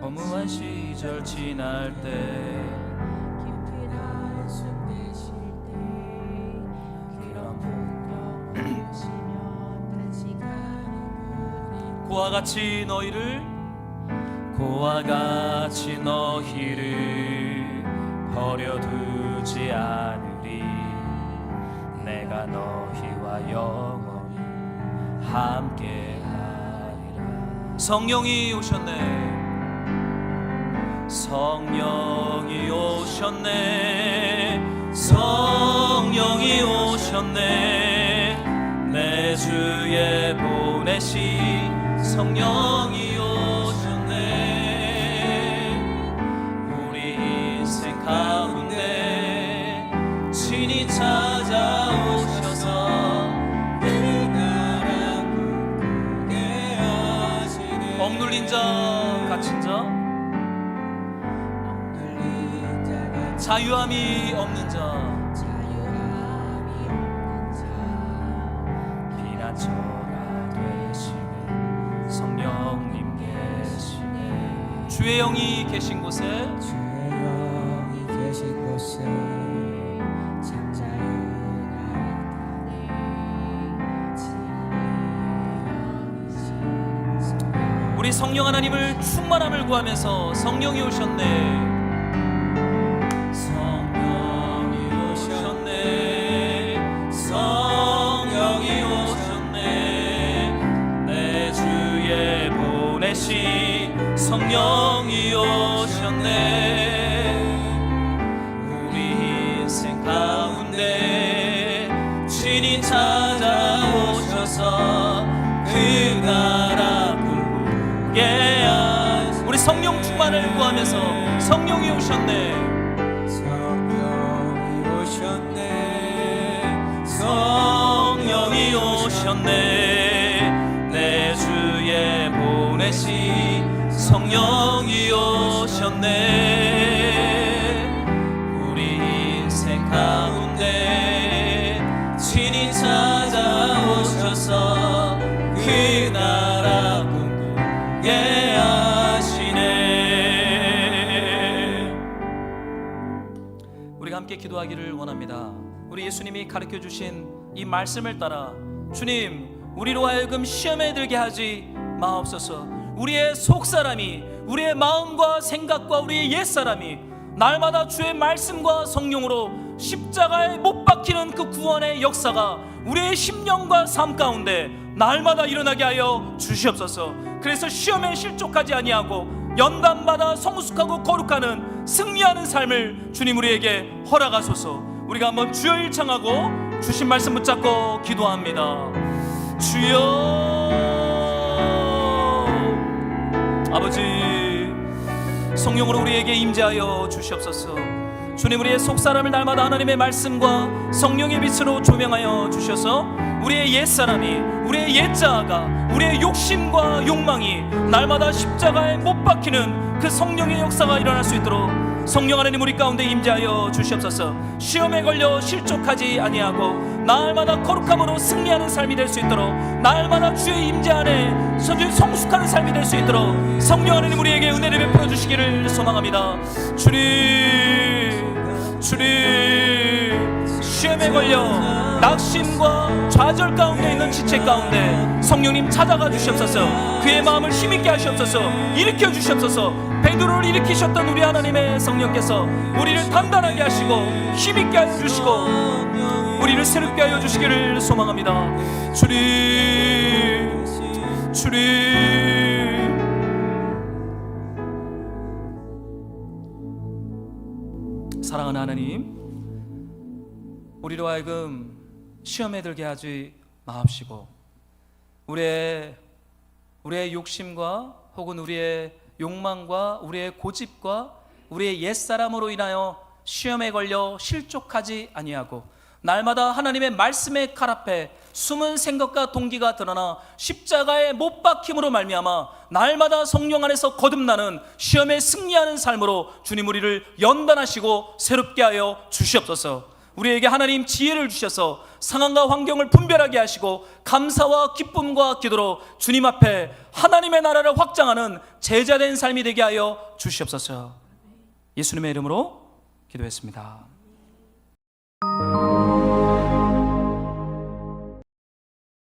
허무한 시절 지날 때, 깊은 한숨 내쉴 때 그런 폭력 보시며 탄식하는 고와 같이 너희를 버려두지 않으리. 내가 너희와 영원히 함께 하리라. 성령이 오셨네. 성령이 오셨네. 성령이 오셨네. 내 주에 보내신 성령이 오셨네. 우리 인생 가운데 친히 찾아오셔서 그 나라 꿈꾸게 하시네. 억눌린 자, 갇힌 자, 자유함이 없는 자, 피난처가 되시는 성령님 계시네. 주의 영이 계신 곳에 우리 성령 하나님을 충만함을 구하면서 성령이 오셨네. 성령이 오셨네. 오셔서 그 나라 꿈꾸게 하시네. 우리 성령 충만을 구하면서 성령이 오셨네. 성령이 오셨네. 성령이 오셨네. 내 주에 보내신 성령이 오셨네. 우리 인생 가운데 친히 찾아오셔서 그 나라 꿈꾸게 하시네. 우리가 함께 기도하기를 원합니다. 우리 예수님이 가르쳐 주신 이 말씀을 따라 주님, 우리로 하여금 시험에 들게 하지 마옵소서. 우리의 속사람이, 우리의 마음과 생각과 우리의 옛사람이 날마다 주의 말씀과 성령으로 십자가에 못 박히는 그 구원의 역사가 우리의 심령과 삶 가운데 날마다 일어나게 하여 주시옵소서. 그래서 시험에 실족하지 아니하고 연단마다 성숙하고 거룩하는 승리하는 삶을 주님 우리에게 허락하소서. 우리가 한번 주여 일창하고 주신 말씀 붙잡고 기도합니다. 주여, 아버지, 성령으로 우리에게 임재하여 주시옵소서. 주님, 우리의 속사람을 날마다 하나님의 말씀과 성령의 빛으로 조명하여 주셔서 우리의 옛사람이, 우리의 옛자아가, 우리의 욕심과 욕망이 날마다 십자가에 못 박히는 그 성령의 역사가 일어날 수 있도록 성령 하나님 우리 가운데 임재하여 주시옵소서. 시험에 걸려 실족하지 아니하고 날마다 거룩함으로 승리하는 삶이 될 수 있도록, 날마다 주의 임재 안에 성숙하는 삶이 될 수 있도록 성령 하나님 우리에게 은혜를 베풀어 주시기를 소망합니다. 주님, 시험에 걸려 낙심과 좌절 가운데 있는 지체 가운데 성령님 찾아가 주시옵소서. 그의 마음을 힘있게 하시옵소서. 일으켜 주시옵소서. 베드로를 일으키셨던 우리 하나님의 성령께서 우리를 단단하게 하시고 힘있게 하여 주시고 우리를 새롭게 하여 주시기를 소망합니다. 주님, 사랑하는 하나님, 우리로 하여금 시험에 들게 하지 마옵시고 우리의 욕심과 혹은 우리의 욕망과 우리의 고집과 우리의 옛사람으로 인하여 시험에 걸려 실족하지 아니하고 날마다 하나님의 말씀의 칼 앞에 숨은 생각과 동기가 드러나 십자가에 못 박힘으로 말미암아 날마다 성령 안에서 거듭나는 시험에 승리하는 삶으로 주님 우리를 연단하시고 새롭게 하여 주시옵소서. 우리에게 하나님 지혜를 주셔서 상황과 환경을 분별하게 하시고 감사와 기쁨과 기도로 주님 앞에 하나님의 나라를 확장하는 제자된 삶이 되게 하여 주시옵소서. 예수님의 이름으로 기도했습니다.